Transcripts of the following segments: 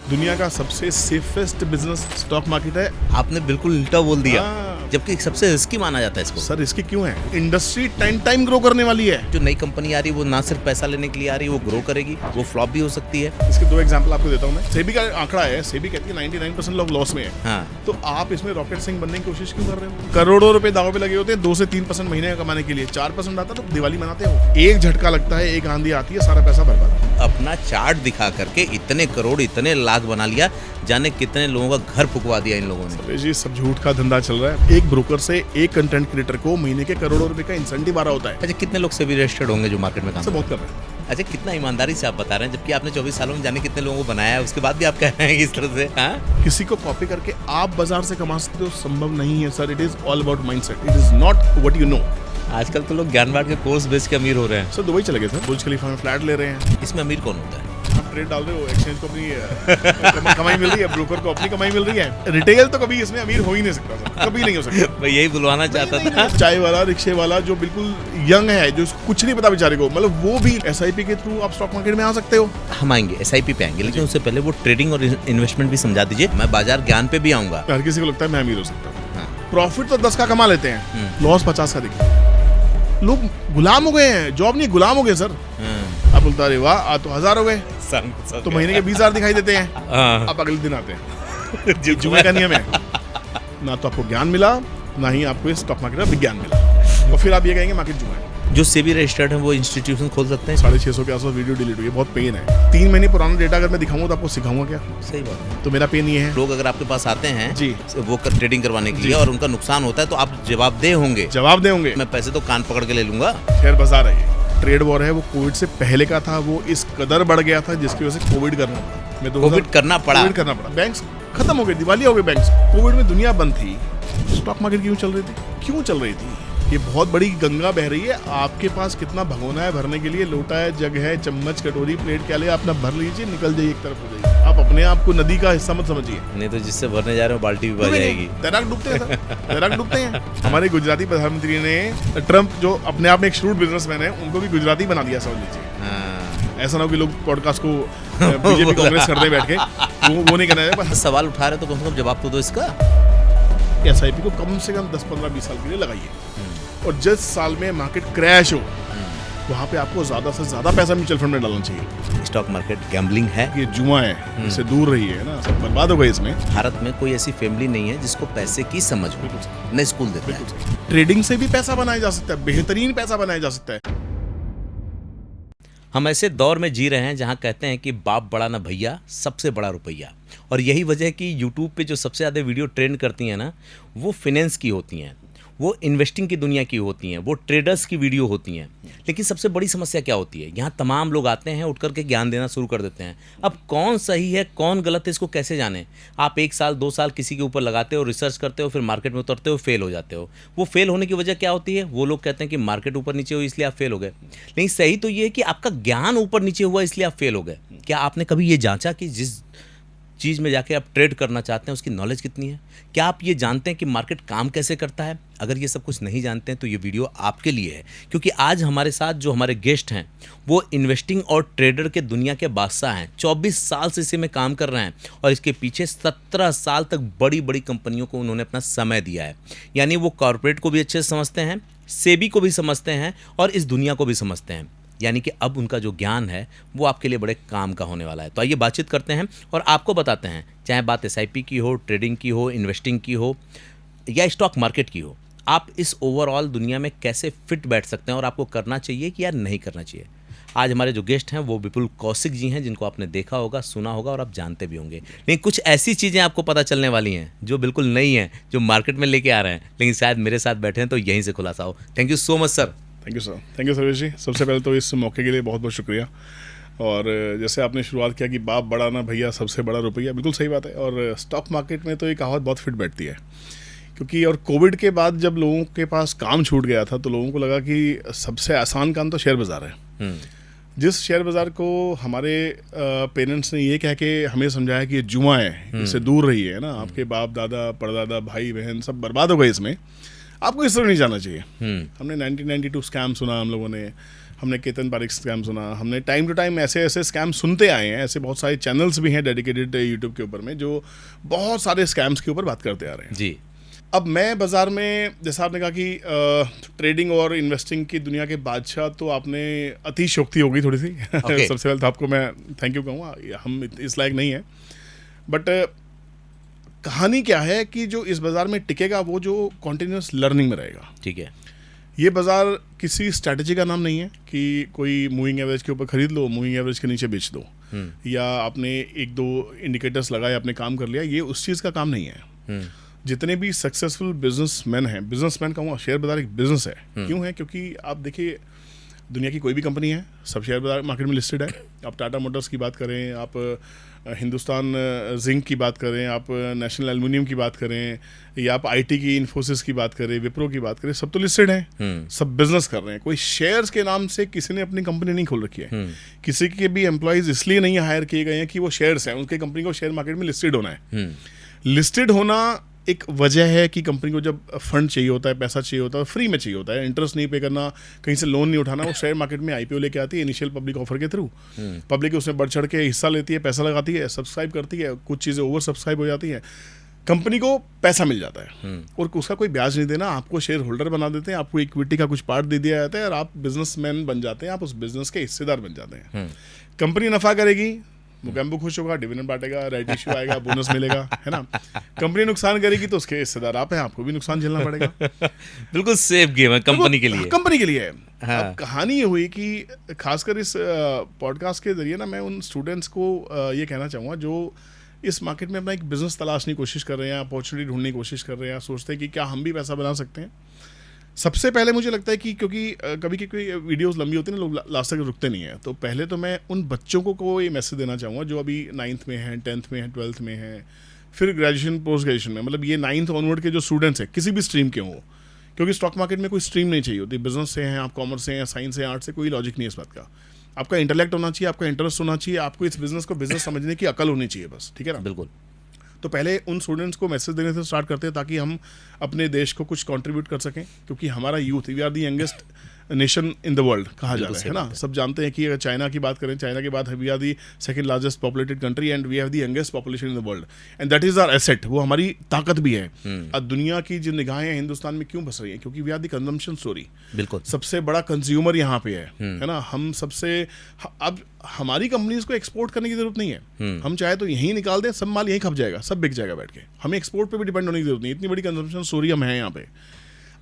दुनिया का सबसे सेफेस्ट बिजनेस स्टॉक मार्केट है। आपने बिल्कुल उल्टा बोल दिया, हाँ। जबकि सबसे रिस्की माना जाता है इसको। सर इसकी क्यों है? इंडस्ट्री 10 टाइम ग्रो करने वाली है। जो नई कंपनी आ रही है वो ना सिर्फ पैसा लेने के लिए आ रही है, वो ग्रो करेगी, वो फ्लॉप भी हो सकती है। इसके 2 एग्जांपल आपको देता हूँ मैं। सेबी का आंकड़ा है, सेबी कहती है 99% लोग लॉस में है। हाँ, तो आप इसमें रॉकेट सिंह बनने की कोशिश क्यों कर रहे हो? करोड़ों रुपए दाव पे लगे होते हैं 2 से 3% महीने का कमाने के लिए। 4% आता तो दिवाली मनाते हो। एक झटका लगता है, एक आंधी आती है, सारा पैसा बर्बाद। अपना चार्ट दिखा करके इतने करोड़ इतने लाख बना लिया, जाने कितने लोगों का घर फुकवा दिया इन लोगों ने। जी सब झूठ का धंधा चल रहा है। एक ब्रोकर से एक कंटेंट क्रिएटर को महीने के करोड़ों रुपए का इंसेंटिव आ रहा होता है। अच्छा, कितने लोग से भी रजिस्टर्ड होंगे जो मार्केट में काम सब बहुत कर रहे हैं। अच्छा, कितना ईमानदारी से आप बता रहे हैं, जबकि आपने 24 सालों में जाने कितने लोगों को बनाया है, उसके बाद भी आप कह रहे हैं कि इस तरह से। हाँ, किसी को कॉपी करके आप बाजार से कमा सकते हो, संभव नहीं है sir. It is all about mindset. It is not what you know. आजकल तो लोग ज्ञान बांट के कोर्स बेच के अमीर हो रहे हैं। सर दुबई चले गए सर, बुर्ज खलीफा में फ्लैट ले रहे हैं। इसमें अमीर कौन होता है? आप ट्रेड डाल रहे हो, एक्सचेंज को अपनी कमाई मिल रही है, ब्रोकर को अपनी कमाई मिल रही है। रिटेल तो कभी इसमें अमीर हो ही नहीं सकता सर, कभी नहीं हो सकता। मैं यही बुलवाना चाहता था। चाय वाला, रिक्शे वाला जो बिल्कुल यंग है, जो कुछ नहीं पता बेचारे को, मतलब वो भी एसआईपी के थ्रू आप स्टॉक मार्केट में आ सकते हो। हम आएंगे, एसआईपी पे आएंगे, लेकिन उससे पहले वो ट्रेडिंग और इन्वेस्टमेंट भी समझा दीजिए। मैं बाजार ज्ञान पे भी आऊंगा। हर किसी को लगता है मैं अमीर हो सकता हूँ। हाँ। प्रॉफिट तो 10 का कमा लेते हैं, लॉस 50 का देखिए। लोग गुलाम हो गए हैं, जॉब नहीं गुलाम हो गए सर। आप बोलता अरे वाह, आज तो 1000 हो गए, तो महीने के 20,000 दिखाई देते हैं। आप अगले दिन आते हैं। जुए का नियम है, ना तो आपको ज्ञान मिला, ना ही आपको इस स्टॉक मार्केट का विज्ञान मिला, और फिर आप ये कहेंगे मार्केट जुआ है। जो सेबी रजिस्टर्ड है वो इंस्टीट्यूशन खोल सकते हैं। 650 के आसपास वीडियो डिलीट हुई है, बहुत पेन है। 3 महीने पुराना डेटा अगर मैं दिखाऊंगा तो आपको सिखाऊंगा क्या? सही बात है। तो मेरा पेन ये है। लोग अगर आपके पास आते हैं जी, वो ट्रेडिंग करवाने के लिए और उनका नुकसान होता है, तो आप जवाबदेह होंगे। जवाब देंगे। मैं पैसे तो कान पकड़ के ले लूंगा। शेयर बाजार है ये, ट्रेड वॉर है, वो कोविड से पहले का था, वो इस कदर बढ़ गया था जिसकी वजह से कोविड करना पड़ा। कोविड करना पड़ा। बैंक्स खत्म हो गए, दिवालिया हो गए बैंक्स। कोविड में दुनिया बंद थी, स्टॉक मार्केट क्यों चल रही थी? क्यों चल रही थी? ये बहुत बड़ी गंगा बह रही है। आपके पास कितना भगोना है भरने के लिए, लोटा है, जग है, चम्मच, कटोरी, प्लेट, क्या ले, अपना भर लीजिए, निकल जाइए, एक तरफ हो जाइए। आप अपने आप को नदी का हिस्सा मत समझिए, नहीं तो जिससे भरने जा रहे हो बाल्टी भी भर जाएगी। तैराक डूबते हैं सर, तैराक डूबते हैं। हमारे गुजराती प्रधानमंत्री ने, ट्रम्प जो अपने आप में एक श्रूड बिजनेसमैन है, उनको भी गुजराती बना दिया, समझ लीजिए। ऐसा ना हो कि लोग पॉडकास्ट को बीजेपी कांग्रेस करते बैठ के, वो नहीं करना है। बस सवाल उठा रहे तो कम से कम जवाब तो दो इसका। एसआईपी को कम से कम 10, 15, 20 साल के लिए लगाइए, और जिस साल में मार्केट क्रैश हो वहाँ पे आपको ज्यादा से ज्यादा पैसा म्यूचुअल फंड में डालना चाहिए। स्टॉक मार्केट गैम्बलिंग है, ये जुआ है, इससे दूर रही है ना, सब बर्बाद हो गए इसमें। भारत में कोई ऐसी फैमिली नहीं है जिसको पैसे की समझ हो, न स्कूल देते हैं। ट्रेडिंग से भी पैसा बनाया जा सकता है, बेहतरीन पैसा बनाया जा सकता है। हम ऐसे दौर में जी रहे हैं जहां कहते हैं कि बाप बड़ा ना भैया, सबसे बड़ा रुपया। और यही वजह है कि यूट्यूब पे जो सबसे ज़्यादा वीडियो ट्रेंड करती हैं ना, वो फिनेंस की होती हैं, वो इन्वेस्टिंग की दुनिया की होती हैं, वो ट्रेडर्स की वीडियो होती हैं। लेकिन सबसे बड़ी समस्या क्या होती है? यहाँ तमाम लोग आते हैं, उठ करके ज्ञान देना शुरू कर देते हैं। अब कौन सही है कौन गलत है इसको कैसे जाने? आप 1 साल 2 साल किसी के ऊपर लगाते हो, रिसर्च करते हो, फिर मार्केट में उतरते हो, फेल हो जाते हो। वो फेल होने की वजह क्या होती है? वो लोग कहते हैं कि मार्केट ऊपर नीचे हुई इसलिए आप फेल हो गए। लेकिन सही तो ये है कि आपका ज्ञान ऊपर नीचे हुआ इसलिए आप फेल हो गए। क्या आपने कभी ये जांचा कि जिस चीज़ में जाके आप ट्रेड करना चाहते हैं उसकी नॉलेज कितनी है? क्या आप ये जानते हैं कि मार्केट काम कैसे करता है? अगर ये सब कुछ नहीं जानते हैं तो ये वीडियो आपके लिए है, क्योंकि आज हमारे साथ जो हमारे गेस्ट हैं वो इन्वेस्टिंग और ट्रेडर के दुनिया के बादशाह हैं। 24 साल से इसी में काम कर रहे हैं और इसके पीछे 17 साल तक बड़ी बड़ी कंपनियों को उन्होंने अपना समय दिया है। यानी वो कॉर्पोरेट को भी अच्छे से समझते हैं, सेबी को भी समझते हैं और इस दुनिया को भी समझते हैं। यानी कि अब उनका जो ज्ञान है वो आपके लिए बड़े काम का होने वाला है। तो आइए बातचीत करते हैं और आपको बताते हैं, चाहे बात एसआईपी की हो, ट्रेडिंग की हो, इन्वेस्टिंग की हो या स्टॉक मार्केट की हो, आप इस ओवरऑल दुनिया में कैसे फिट बैठ सकते हैं और आपको करना चाहिए कि या नहीं करना चाहिए। आज हमारे जो गेस्ट हैं वो विपुल कौशिक जी हैं, जिनको आपने देखा होगा, सुना होगा और आप जानते भी होंगे। लेकिन कुछ ऐसी चीज़ें आपको पता चलने वाली हैं जो बिल्कुल नई हैं, जो मार्केट में लेके आ रहे हैं, लेकिन शायद मेरे साथ बैठे हैं तो यहीं से खुलासा हो। Thank you so much sir. Thank you sir. Thank you Sarvesh ji. सबसे पहले तो इस मौके के लिए बहुत बहुत शुक्रिया। और जैसे आपने शुरुआत किया कि बाप बड़ा ना भैया, सबसे बड़ा रुपया, बिल्कुल सही बात है। और स्टॉक मार्केट में तो ये कहावत बहुत फिट बैठती है, क्योंकि और कोविड के बाद जब लोगों के पास काम छूट गया था तो लोगों को लगा कि सबसे आसान काम तो शेयर बाज़ार है। जिस शेयर बाज़ार को हमारे पेरेंट्स ने ये कह के हमें समझाया कि ये जुआ है, इससे दूर रहिए, है ना, आपके बाप दादा परदादा भाई बहन सब बर्बाद हो गए इसमें, आपको इस तरह नहीं जाना चाहिए। हमने 1992 स्कैम सुना हम लोगों ने, हमने केतन पारिक स्कैम सुना, हमने टाइम टू टाइम ऐसे ऐसे स्कैम सुनते आए हैं। ऐसे बहुत सारे चैनल्स भी हैं डेडिकेटेड यूट्यूब के ऊपर में जो बहुत सारे स्कैम्स के ऊपर बात करते आ रहे हैं। जी। अब मैं बाज़ार में, जैसा आपने कहा कि ट्रेडिंग और इन्वेस्टिंग की दुनिया के बादशाह, तो आपने अतिशयोक्ति हो गई थोड़ी सी। Okay. सबसे पहले तो आपको मैं थैंक यू कहूँगा, हम इस लायक नहीं हैं। बट कहानी क्या है कि जो इस बाज़ार में टिकेगा वो जो कॉन्टिन्यूस लर्निंग में रहेगा। ठीक है। ये बाज़ार किसी स्ट्रैटेजी का नाम नहीं है कि कोई मूविंग एवरेज के ऊपर खरीद लो, मूविंग एवरेज के नीचे बेच दो, या आपने एक दो इंडिकेटर्स लगाए, अपने काम कर लिया। ये उस चीज़ का काम नहीं है। जितने भी सक्सेसफुल बिजनेसमैन हैं, बिजनेसमैन कहूँगा, शेयर बाजार एक बिजनेस है। क्यों है? क्योंकि आप देखिए, दुनिया की कोई भी कंपनी है, सब शेयर बाजार मार्केट में लिस्टेड है। आप टाटा मोटर्स की बात करें, आप हिंदुस्तान जिंक की बात करें, आप नेशनल एल्युमिनियम की बात करें, या आप आईटी की इन्फोसिस की बात करें, विप्रो की बात करें, सब तो लिस्टेड हैं, सब बिजनेस कर रहे हैं। कोई शेयर्स के नाम से किसी ने अपनी कंपनी नहीं खोल रखी है। किसी के भी एम्प्लॉयज़ इसलिए नहीं हायर किए गए हैं कि वो शेयर्स हैं, उनकी कंपनी को शेयर मार्केट में लिस्टेड होना है। लिस्टेड होना एक वजह है कि कंपनी को जब फंड चाहिए होता है, पैसा चाहिए होता है, फ्री में चाहिए होता है, इंटरेस्ट नहीं पे करना, कहीं से लोन नहीं उठाना, वो शेयर मार्केट में आईपीओ लेके आती है इनिशियल पब्लिक ऑफर के थ्रू। पब्लिक उसमें बढ़ चढ़ के हिस्सा लेती है, पैसा लगाती है, सब्सक्राइब करती है, कुछ चीज़ें ओवर सब्सक्राइब हो जाती हैं, कंपनी को पैसा मिल जाता है और उसका कोई ब्याज नहीं देना, आपको शेयर होल्डर बना देते हैं, आपको इक्विटी का कुछ पार्ट दे दिया जाता है और आप बिजनेसमैन बन जाते हैं, आप उस बिजनेस के हिस्सेदार बन जाते हैं। कंपनी नफा करेगी, मुकेम्बो खुश होगा, डिविडेंड बांटेगा, राइट इश्यू आएगा, बोनस मिलेगा, है ना। कंपनी नुकसान करेगी तो उसके हिस्सेदार आप हैं, आपको भी नुकसान झेलना पड़ेगा। बिल्कुल सेफ गेम है कंपनी के लिए। कंपनी के लिए है। हाँ। अब कहानी ये हुई कि खासकर इस पॉडकास्ट के जरिए ना मैं उन स्टूडेंट्स को ये कहना चाहूँगा जो इस मार्केट में अपना एक बिजनेस तलाशने की कोशिश कर रहे हैं, अपॉर्चुनिटी ढूंढने की कोशिश कर रहे हैं, सोचते हैं कि क्या हम भी पैसा बना सकते हैं। सबसे पहले मुझे लगता है कि क्योंकि कभी की कोई वीडियोस लंबी होती है ना, लोग लास्ट तक रुकते नहीं हैं, तो पहले तो मैं उन बच्चों को ये मैसेज देना चाहूँगा जो अभी 9th में हैं, 10th में हैं, 12th में हैं, फिर ग्रेजुएशन पोस्ट ग्रेजुएशन में, मतलब ये 9th ऑनवर्ड के जो स्टूडेंट्स हैं, किसी भी स्ट्रीम के हों, क्योंकि स्टॉक मार्केट में कोई स्ट्रीम नहीं चाहिए होती। बिजनेस से हैं आप, कॉमर्स से हैं, साइंस से, आर्ट से, कोई लॉजिक नहीं है इस बात का। आपका इंटेलेक्ट होना चाहिए, आपका इंटरेस्ट होना चाहिए, आपको इस बिजनेस को बिजनेस समझने की अकल होनी चाहिए, बस। ठीक है ना? बिल्कुल। तो पहले उन स्टूडेंट्स को मैसेज देने से स्टार्ट करते हैं ताकि हम अपने देश को कुछ कंट्रीब्यूट कर सकें, क्योंकि हमारा youth, we are the youngest nation in the world कहा जा रहा है ना। सब जानते हैं कि अगर चाइना की बात करें, चाइना के बाद we are the second largest populated country and we have the youngest population in the world and that is our asset. वो हमारी ताकत भी है। अब दुनिया की जो निगाहें हिंदुस्तान में क्यों बस रही हैं? क्योंकि we are the consumption story. बिल्कुल। सबसे बड़ा कंज्यूमर यहाँ पे है ना। हम सबसे, अब हमारी कंपनीज को एक्सपोर्ट करने की जरूरत नहीं है। हम चाहे तो यहीं निकाल दें, सब माल यहीं खप जाएगा, सब बिक जाएगा बैठ के। हमें एक्सपोर्ट पे भी डिपेंड होने की जरूरत नहीं। इतनी बड़ी कंजम्पशन स्टोरी हम हैं यहाँ पे।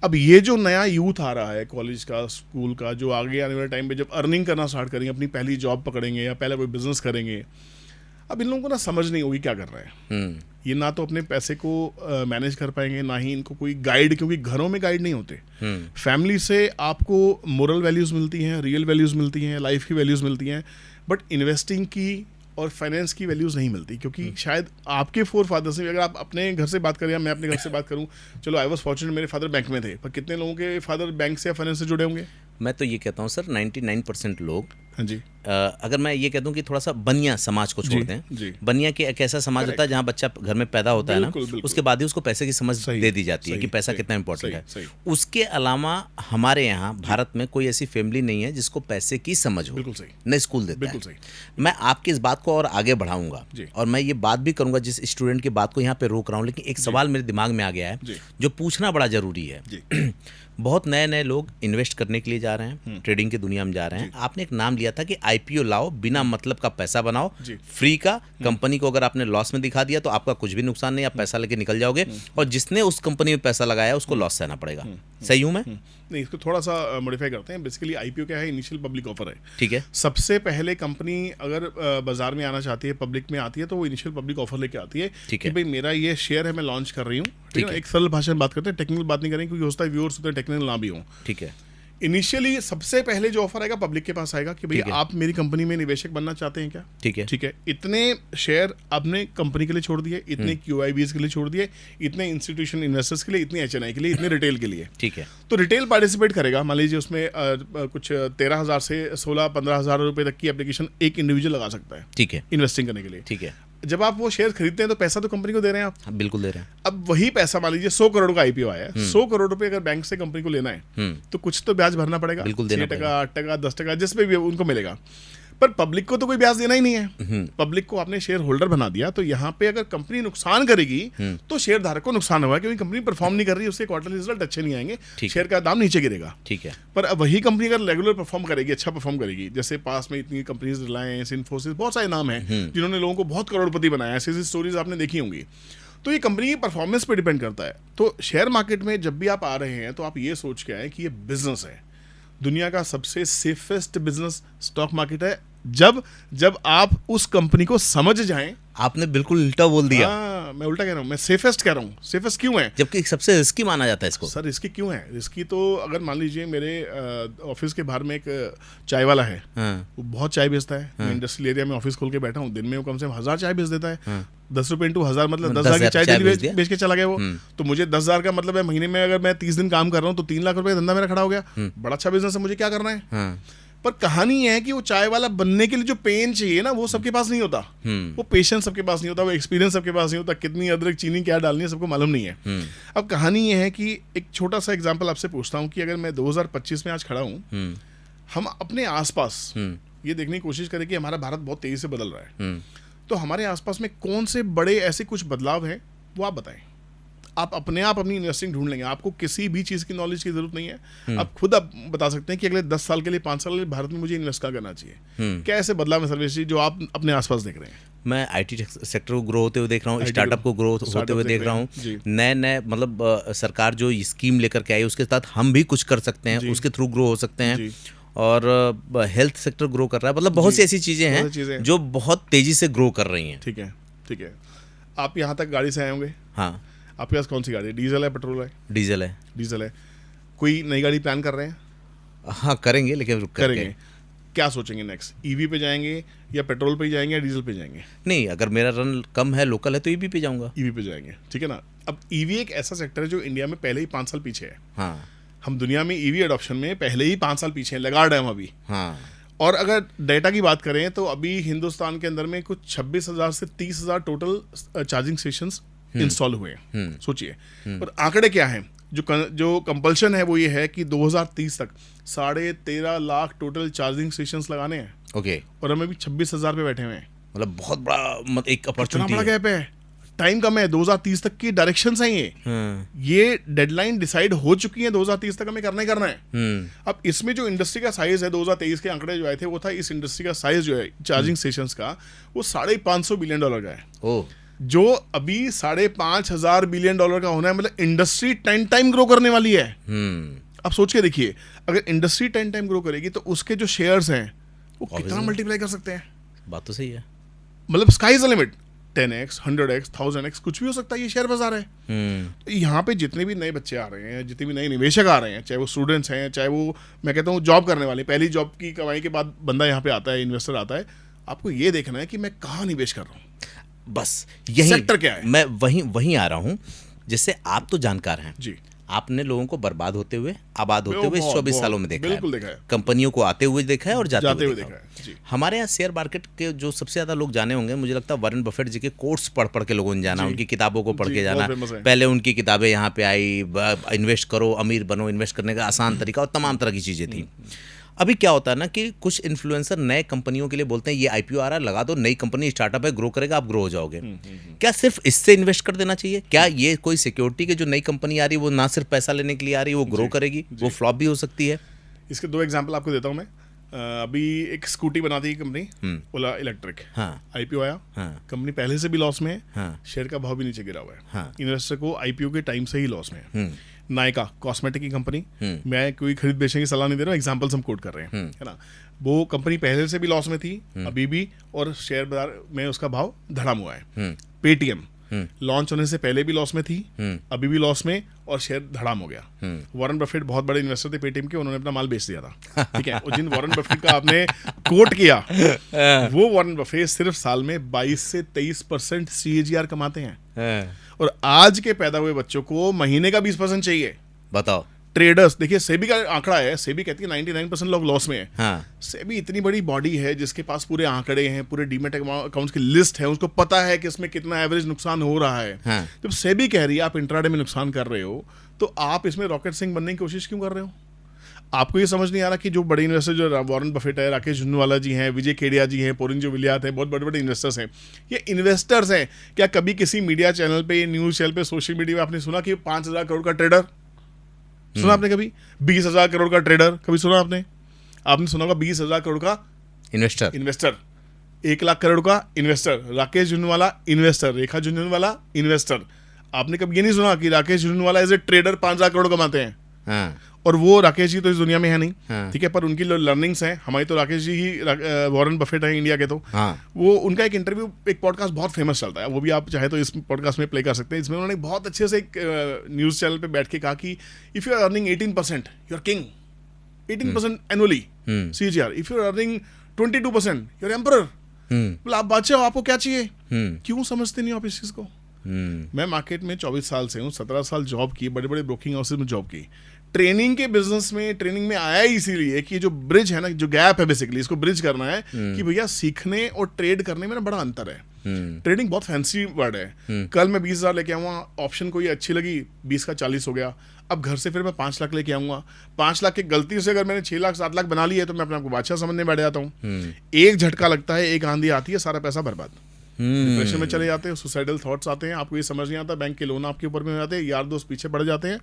अब ये जो नया यूथ आ रहा है कॉलेज का, स्कूल का, जो आगे आने वाले टाइम पे जब अर्निंग करना स्टार्ट करेंगे, अपनी पहली जॉब पकड़ेंगे या पहले कोई बिजनेस करेंगे, अब इन लोगों को ना समझ नहीं होगी क्या कर रहे हैं। ये ना तो अपने पैसे को मैनेज कर पाएंगे, ना ही इनको कोई गाइड, क्योंकि घरों में गाइड नहीं होते। फैमिली से आपको मोरल वैल्यूज़ मिलती हैं, रियल वैल्यूज़ मिलती हैं, लाइफ की वैल्यूज़ मिलती हैं, बट इन्वेस्टिंग की और फाइनेंस की वैल्यूज़ नहीं मिलती। क्योंकि शायद आपके फोर फादर्स से, अगर आप अपने घर से बात करें या मैं अपने घर से बात करूं, चलो आई वॉज फॉर्चुनेट, मेरे फादर बैंक में थे, पर कितने लोगों के फादर बैंक से या फाइनेंस से जुड़े होंगे? मैं तो ये कहता हूँ सर 99% लोग, हाँ जी, अगर मैं ये कह दूं कि थोड़ा सा बनिया समाज को छोड़ दें, बनिया के एक ऐसा समाज होता है जहाँ बच्चा घर में पैदा होता है ना, उसके बाद ही उसको पैसे की समझ दे दी जाती है कि पैसा कितना इंपॉर्टेंट है। उसके अलावा हमारे यहाँ भारत में कोई ऐसी फैमिली नहीं है जिसको पैसे की समझ हो, बिल्कुल सही, न स्कूल देता है। मैं आपकी इस बात को और आगे बढ़ाऊंगा और मैं ये बात भी करूंगा, जिस स्टूडेंट की बात को यहाँ पे रोक रहा हूँ, लेकिन एक सवाल मेरे दिमाग में आ गया है जो पूछना बड़ा जरूरी है। बहुत नए नए लोग इन्वेस्ट करने के लिए जा रहे हैं, ट्रेडिंग की दुनिया में जा रहे हैं। आपने एक नाम लिया था कि आईपीओ लाओ, बिना मतलब का पैसा बनाओ, फ्री का। कंपनी को अगर आपने लॉस में दिखा दिया तो आपका कुछ भी नुकसान नहीं, आप पैसा लेके निकल जाओगे, और जिसने उस कंपनी में पैसा लगाया उसको लॉस सहना पड़ेगा। सही हूं मैं? नहीं, इसको थोड़ा सा मॉडिफाई करते हैं। बेसिकली आईपीओ क्या है? इनिशियल पब्लिक ऑफर है। ठीक है। सबसे पहले कंपनी अगर बाजार में आना चाहती है, पब्लिक में आती है, तो वो इनिशियल पब्लिक ऑफर लेके आती है कि भाई मेरा ये शेयर है, मैं लॉन्च कर रही हूँ। ठीक है, एक सरल भाषा में बात करते हैं, टेक्निकल बात नहीं करेंगे, क्योंकि होता है व्यूअर्स होते हैं टेक्निकल ना भी हो। ठीक है। इनिशियली सबसे पहले जो ऑफर आएगा पब्लिक के पास आएगा कि भाई आप मेरी कंपनी में निवेशक बनना चाहते हैं क्या? ठीक है। ठीक है, इतने शेयर आपने कंपनी के लिए छोड़ दिए, इतने QIBs के लिए छोड़ दिए, इतने इंस्टीट्यूशन इन्वेस्टर्स के लिए, इतने HNI के लिए, इतने रिटेल के लिए। ठीक है। तो रिटेल पार्टिसिपेट करेगा। मान लीजिए उसमें कुछ 13,000 से 16-15,000 रुपए तक की एप्लीकेशन एक इंडिविजुअल लगा सकता है। ठीक है। इन्वेस्टिंग करने के लिए। ठीक है। जब आप वो शेयर खरीदते हैं तो पैसा तो कंपनी को दे रहे हैं आप। हाँ, बिल्कुल दे रहे हैं। अब वही पैसा मान लीजिए 100 करोड़ का आईपीओ आया है, 100 करोड़ रुपए अगर बैंक से कंपनी को लेना है तो कुछ तो ब्याज भरना पड़ेगा, बिल्कुल देना 6%, 8%, 10%, जिस पे भी उनको मिलेगा। पर पब्लिक को तो कोई ब्याज देना ही नहीं है। पब्लिक को आपने शेयर होल्डर बना दिया, तो यहाँ पे अगर कंपनी नुकसान करेगी तो शेयर धारक को नुकसान होगा, क्योंकि कंपनी परफॉर्म नहीं कर रही, उसके क्वार्टरली रिजल्ट अच्छे नहीं आएंगे, शेयर का दाम नीचे गिरेगा। ठीक है। पर अब वही कंपनी अगर रेगुलर परफॉर्म करेगी, अच्छा परफॉर्म करेगी, जैसे पास में इतनी कंपनीज, रिलायंस, इन्फोसिस, बहुत सारे नाम हैं जिन्होंने लोगों को बहुत करोड़पति बनाया, ऐसी स्टोरीज आपने देखी होंगी। तो ये कंपनी की परफॉर्मेंस पे डिपेंड करता है। तो शेयर मार्केट में जब भी आप आ रहे हैं तो आप ये सोच के आए कि ये बिजनेस है, दुनिया का सबसे सेफेस्ट बिजनेस स्टॉक मार्केट है, जब आप उस कंपनी को समझ जाएं। आपने बिल्कुल उल्टा बोल दिया। मैं उल्टा कह रहा हूँ, मैं सेफेस्ट कह रहा हूँ। सेफेस्ट क्यों है? जबकि सबसे रिस्की माना जाता है इसको। सर रिस्की क्यों है? रिस्की तो अगर मान लीजिए मेरे ऑफिस के बाहर में एक चाय वाला है, वो बहुत चाय बेचता है। मैं इंडस्ट्रियल एरिया में ऑफिस खोल के बैठा हूँ, दिन में वो कम से कम 1000 चाय बेच देता है। 10 रुपए इंटू 1000 मतलब 10,000 की चाय बेच के चला गया वो। तो मुझे 10,000 का मतलब है महीने में अगर मैं 30 दिन काम कर रहा हूँ तो 3 लाख रुपए धंधा मेरा खड़ा हो गया। बड़ा अच्छा बिजनेस है, मुझे क्या करना है? पर कहानी ये है कि वो चाय वाला बनने के लिए जो पेन चाहिए ना, वो सबके पास नहीं होता। वो पेशेंस सबके पास नहीं होता, वो एक्सपीरियंस सबके पास नहीं होता, कितनी अदरक चीनी क्या डालनी है सबको मालूम नहीं है। अब कहानी ये है कि एक छोटा सा एग्जांपल आपसे पूछता हूँ कि अगर मैं 2025 में आज खड़ा हूँ, हम अपने आसपास ये देखने की कोशिश करें कि हमारा भारत बहुत तेजी से बदल रहा है, तो हमारे आसपास में कौन से बड़े ऐसे कुछ बदलाव हैं वो आप बताएं। आप अपने आप अपनी इन्वेस्टिंग ढूंढ लेंगे, आपको किसी भी चीज़ की नॉलेज की जरूरत नहीं है। आप खुद आप बता सकते हैं कि अगले 10 साल के लिए, 5 साल के लिए भारत में मुझे इन्वेस्ट क्या करना चाहिए। क्या ऐसे बदलाव में सर्वेश जी जो आप अपने आसपास देख रहे हैं? मैं आईटी सेक्टर को ग्रो होते हुए देख रहा हूँ, स्टार्टअप को ग्रो होते हुए देख रहा हूँ। नए मतलब सरकार जो स्कीम लेकर के आई उसके साथ हम भी कुछ कर सकते हैं, उसके थ्रू ग्रो हो सकते हैं। और हेल्थ सेक्टर ग्रो कर रहा है, मतलब बहुत सी ऐसी चीज़ें हैं जो बहुत तेजी से ग्रो कर रही हैं। ठीक है, ठीक है। आप यहाँ तक गाड़ी से आए होंगे। हाँ। आपके पास कौन सी गाड़ी है? डीजल है, पेट्रोल है? डीजल है। डीजल है। कोई नई गाड़ी प्लान कर रहे हैं? हाँ करेंगे, लेकिन करेंगे। क्या सोचेंगे नेक्स्ट? ईवी पे जाएंगे या पेट्रोल पे जाएंगे या डीजल पे जाएंगे? नहीं, अगर मेरा रन कम है, लोकल है, तो ईवी पे जाऊंगा। ईवी पे जाएंगे, ठीक है ना। अब ईवी एक ऐसा सेक्टर है जो इंडिया में पहले ही 5 साल पीछे है। हाँ। हम दुनिया में ईवी एडॉप्शन में पहले ही 5 साल पीछे हैं, लगाड़ है हम अभी। हाँ। और अगर डेटा की बात करें तो अभी हिंदुस्तान के अंदर में कुछ 26,000 से 30,000 टोटल चार्जिंग स्टेशंस इंस्टॉल हुए हैं। सोचिए। और आंकड़े क्या हैं? जो कंपल्शन है वो ये है कि 2030 तक 13.5 लाख टोटल चार्जिंग स्टेशंस लगाने हैं। ओके। और हम अभी 26,000 पे बैठे हुए हैं। मतलब बहुत बड़ा एक अपॉर्चुनिटी बड़ा गैप है। टाइम कम है, 2030 तक की डायरेक्शंस हैं ये डेडलाइन डिसाइड हो चुकी है, 2030 तक हमें करना ही करना है। अब इसमें जो इंडस्ट्री का साइज है, 2023 के आंकड़े जो आए थे वो था, इस इंडस्ट्री का साइज जो है चार्जिंग स्टेशंस का, वो $550 बिलियन का है। ओह। जो अभी $5,500 बिलियन का होना है, मतलब इंडस्ट्री 10 टाइम ग्रो करने वाली है। आप सोच के देखिए, अगर इंडस्ट्री 10 टाइम ग्रो करेगी तो उसके जो शेयर्स हैं वो कितना मल्टीप्लाई कर सकते हैं। बात तो सही है। मतलब sky is the limit. 10x, 100x, 1000x कुछ भी हो सकता है। ये शेयर बाजार है। तो यहाँ पे जितने भी नए बच्चे आ रहे हैं, जितने भी नए निवेशक आ रहे हैं, चाहे वो स्टूडेंट्स हैं, चाहे वो मैं कहता हूँ जॉब करने वाले, पहली जॉब की कमाई के बाद बंदा यहाँ पे आता है, इन्वेस्टर आता है, आपको ये देखना है कि मैं कहाँ निवेश कर रहा हूँ। बस यही सेक्टर क्या है। मैं वहीं आ रहा हूँ। जैसे आप तो जानकार हैं जी, आपने लोगों को बर्बाद होते हुए, आबाद होते हुए 24 सालों में देखा बिल्कुल देखा है। कंपनियों को आते हुए देखा है और जाते हुए देखा है। जी। हमारे यहाँ शेयर मार्केट के जो सबसे ज्यादा लोग जाने होंगे, मुझे लगता है वॉरेन बफेट जी के कोर्स पढ़ के लोगों ने जाना, उनकी किताबों को पढ़ के जाना। पहले उनकी किताबें यहाँ पे आई, इन्वेस्ट करो, अमीर बनो, इन्वेस्ट करने का आसान तरीका और तमाम तरह की चीजें थी। अभी क्या होता है ना कि कुछ इन्फ्लुएंसर नए कंपनियों के लिए बोलते हैं ये आईपीओ आ रहा है, लगा दो, नई कंपनी स्टार्टअप है, ग्रो करेगा, आप ग्रो हो जाओगे। क्या सिर्फ इससे इन्वेस्ट कर देना चाहिए? क्या ये कोई सिक्योरिटी की जो नई कंपनी आ रही है वो ना सिर्फ पैसा लेने के लिए आ रही है, वो ग्रो करेगी, वो फ्लॉप भी हो सकती है? इसके 2 एग्जाम्पल आपको देता हूँ मैं। अभी एक स्कूटी बनाती है कंपनी ओला इलेक्ट्रिक। आईपीओ आया, कंपनी पहले से भी लॉस में है, शेयर का भाव भी नीचे गिरा हुआ है, इन्वेस्टर को आईपीओ के टाइम से ही लॉस में है। नायका कॉस्मेटिक की कंपनी, मैं कोई खरीद बेचने की सलाह नहीं दे रहा हूँ, एग्जांपल्स हम कोट कर रहे हैं, है ना। वो कंपनी पहले से भी लॉस में थी, अभी भी, और शेयर बाजार में उसका भाव धड़ाम हुआ है। पेटीएम लॉन्च होने से पहले भी लॉस में थी, अभी भी लॉस में, और शेयर धड़ाम हो गया। वॉरेन बफेट बहुत बड़े इन्वेस्टर थे पेटीएम के, उन्होंने अपना माल बेच दिया था। ठीक है, और जिन वॉरेन बफेट का आपने कोट किया, वो वॉरेन बफेट सिर्फ साल में 22 से 23% CAGR कमाते हैं। और आज के पैदा हुए बच्चों को महीने का 20% चाहिए। बताओ। ट्रेडर्स, देखिए सेबी का आंकड़ा है, सेबी कहती है 99% लोग लॉस में है। हाँ सेबी इतनी बड़ी बॉडी है जिसके पास पूरे आंकड़े हैं, पूरे डीमेट अकाउंट्स की लिस्ट है, उसको पता है कि इसमें कितना एवरेज नुकसान हो रहा है। हाँ जब सेबी कह रही है आप इंट्राडे में नुकसान कर रहे हो, तो आप इसमें रॉकेट सिंह बनने की कोशिश क्यों कर रहे हो? आपको ये समझ नहीं आ रहा कि जो बड़े इन्वेस्टर, जो वॉरेन बफेट है, राकेश झुनवाला जी हैं, विजय केडिया जी हैं, पोरिंजो विलियात हैं, बहुत बड़े बड़े इन्वेस्टर्स हैं, ये इन्वेस्टर्स हैं। क्या कभी किसी मीडिया चैनल पे, न्यूज़ चैनल पे, सोशल मीडिया पे आपने सुना कि 5,000 करोड़ का ट्रेडर? सुना आपने कभी? 20,000 करोड़ का ट्रेडर कभी सुना आपने? आपने सुना होगा 20,000 करोड़ का इन्वेस्टर, 1 लाख करोड़ का investor, Rakesh Jhunjhunwala investor, Rekha Jhunjhunwala investor. आपने कभी ये नहीं सुना कि Rakesh Jhunjhunwala as a trader 5,000 crore कमाते हैं? हाँ और वो राकेश जी तो इस दुनिया में है नहीं, हाँ। ठीक है, पर उनकी लर्निंग्स हैं। हमारी तो राकेश जी ही वॉरेन बफेट है इंडिया के, तो हाँ वो उनका एक इंटरव्यू, एक पॉडकास्ट बहुत फेमस चलता है, वो भी आप चाहे तो इस पॉडकास्ट में प्ले कर सकते हैं। इसमें उन्होंने बहुत अच्छे से एक न्यूज़ चैनल पे बैठ के कहा कि if you are earning 18%, you are king. 18% annually CAGR। If you are earning 22%, you are emperor. बोला आप बादशाह हो, आपको क्या चाहिए? क्यों समझते नहीं हो आप इस चीज़ को? मैं मार्केट में 24 साल से हूँ, 17 साल जॉब की, बड़े बड़े ब्रोकिंग हाउसेज में जॉब की। ट्रेनिंग के बिजनेस में, ट्रेनिंग में आया ही इसीलिए कि जो ब्रिज है ना, जो गैप है, बेसिकली इसको ब्रिज करना है कि भैया सीखने और ट्रेड करने में ना बड़ा अंतर है। ट्रेडिंग बहुत फैंसी वर्ड है। कल मैं 20,000 लेके आऊँगा, ऑप्शन कोई अच्छी लगी, 20 का 40 हो गया। अब घर से फिर मैं 5 लाख लेके आऊँगा, 5 लाख की गलती से अगर मैंने 6 लाख 7 लाख बना ली है तो मैं अपने आपको बादशाह समझने बैठ जाता हूँ। एक झटका लगता है, एक आंधी आती है, सारा पैसा बर्बाद, डिप्रेशन में चले जाते हैं, सुसाइडल थॉट्स आते हैं, आपको ये समझ नहीं आता, बैंक के लोन आपके ऊपर में हो जाते हैं, यार दोस्त पीछे पड़ जाते हैं।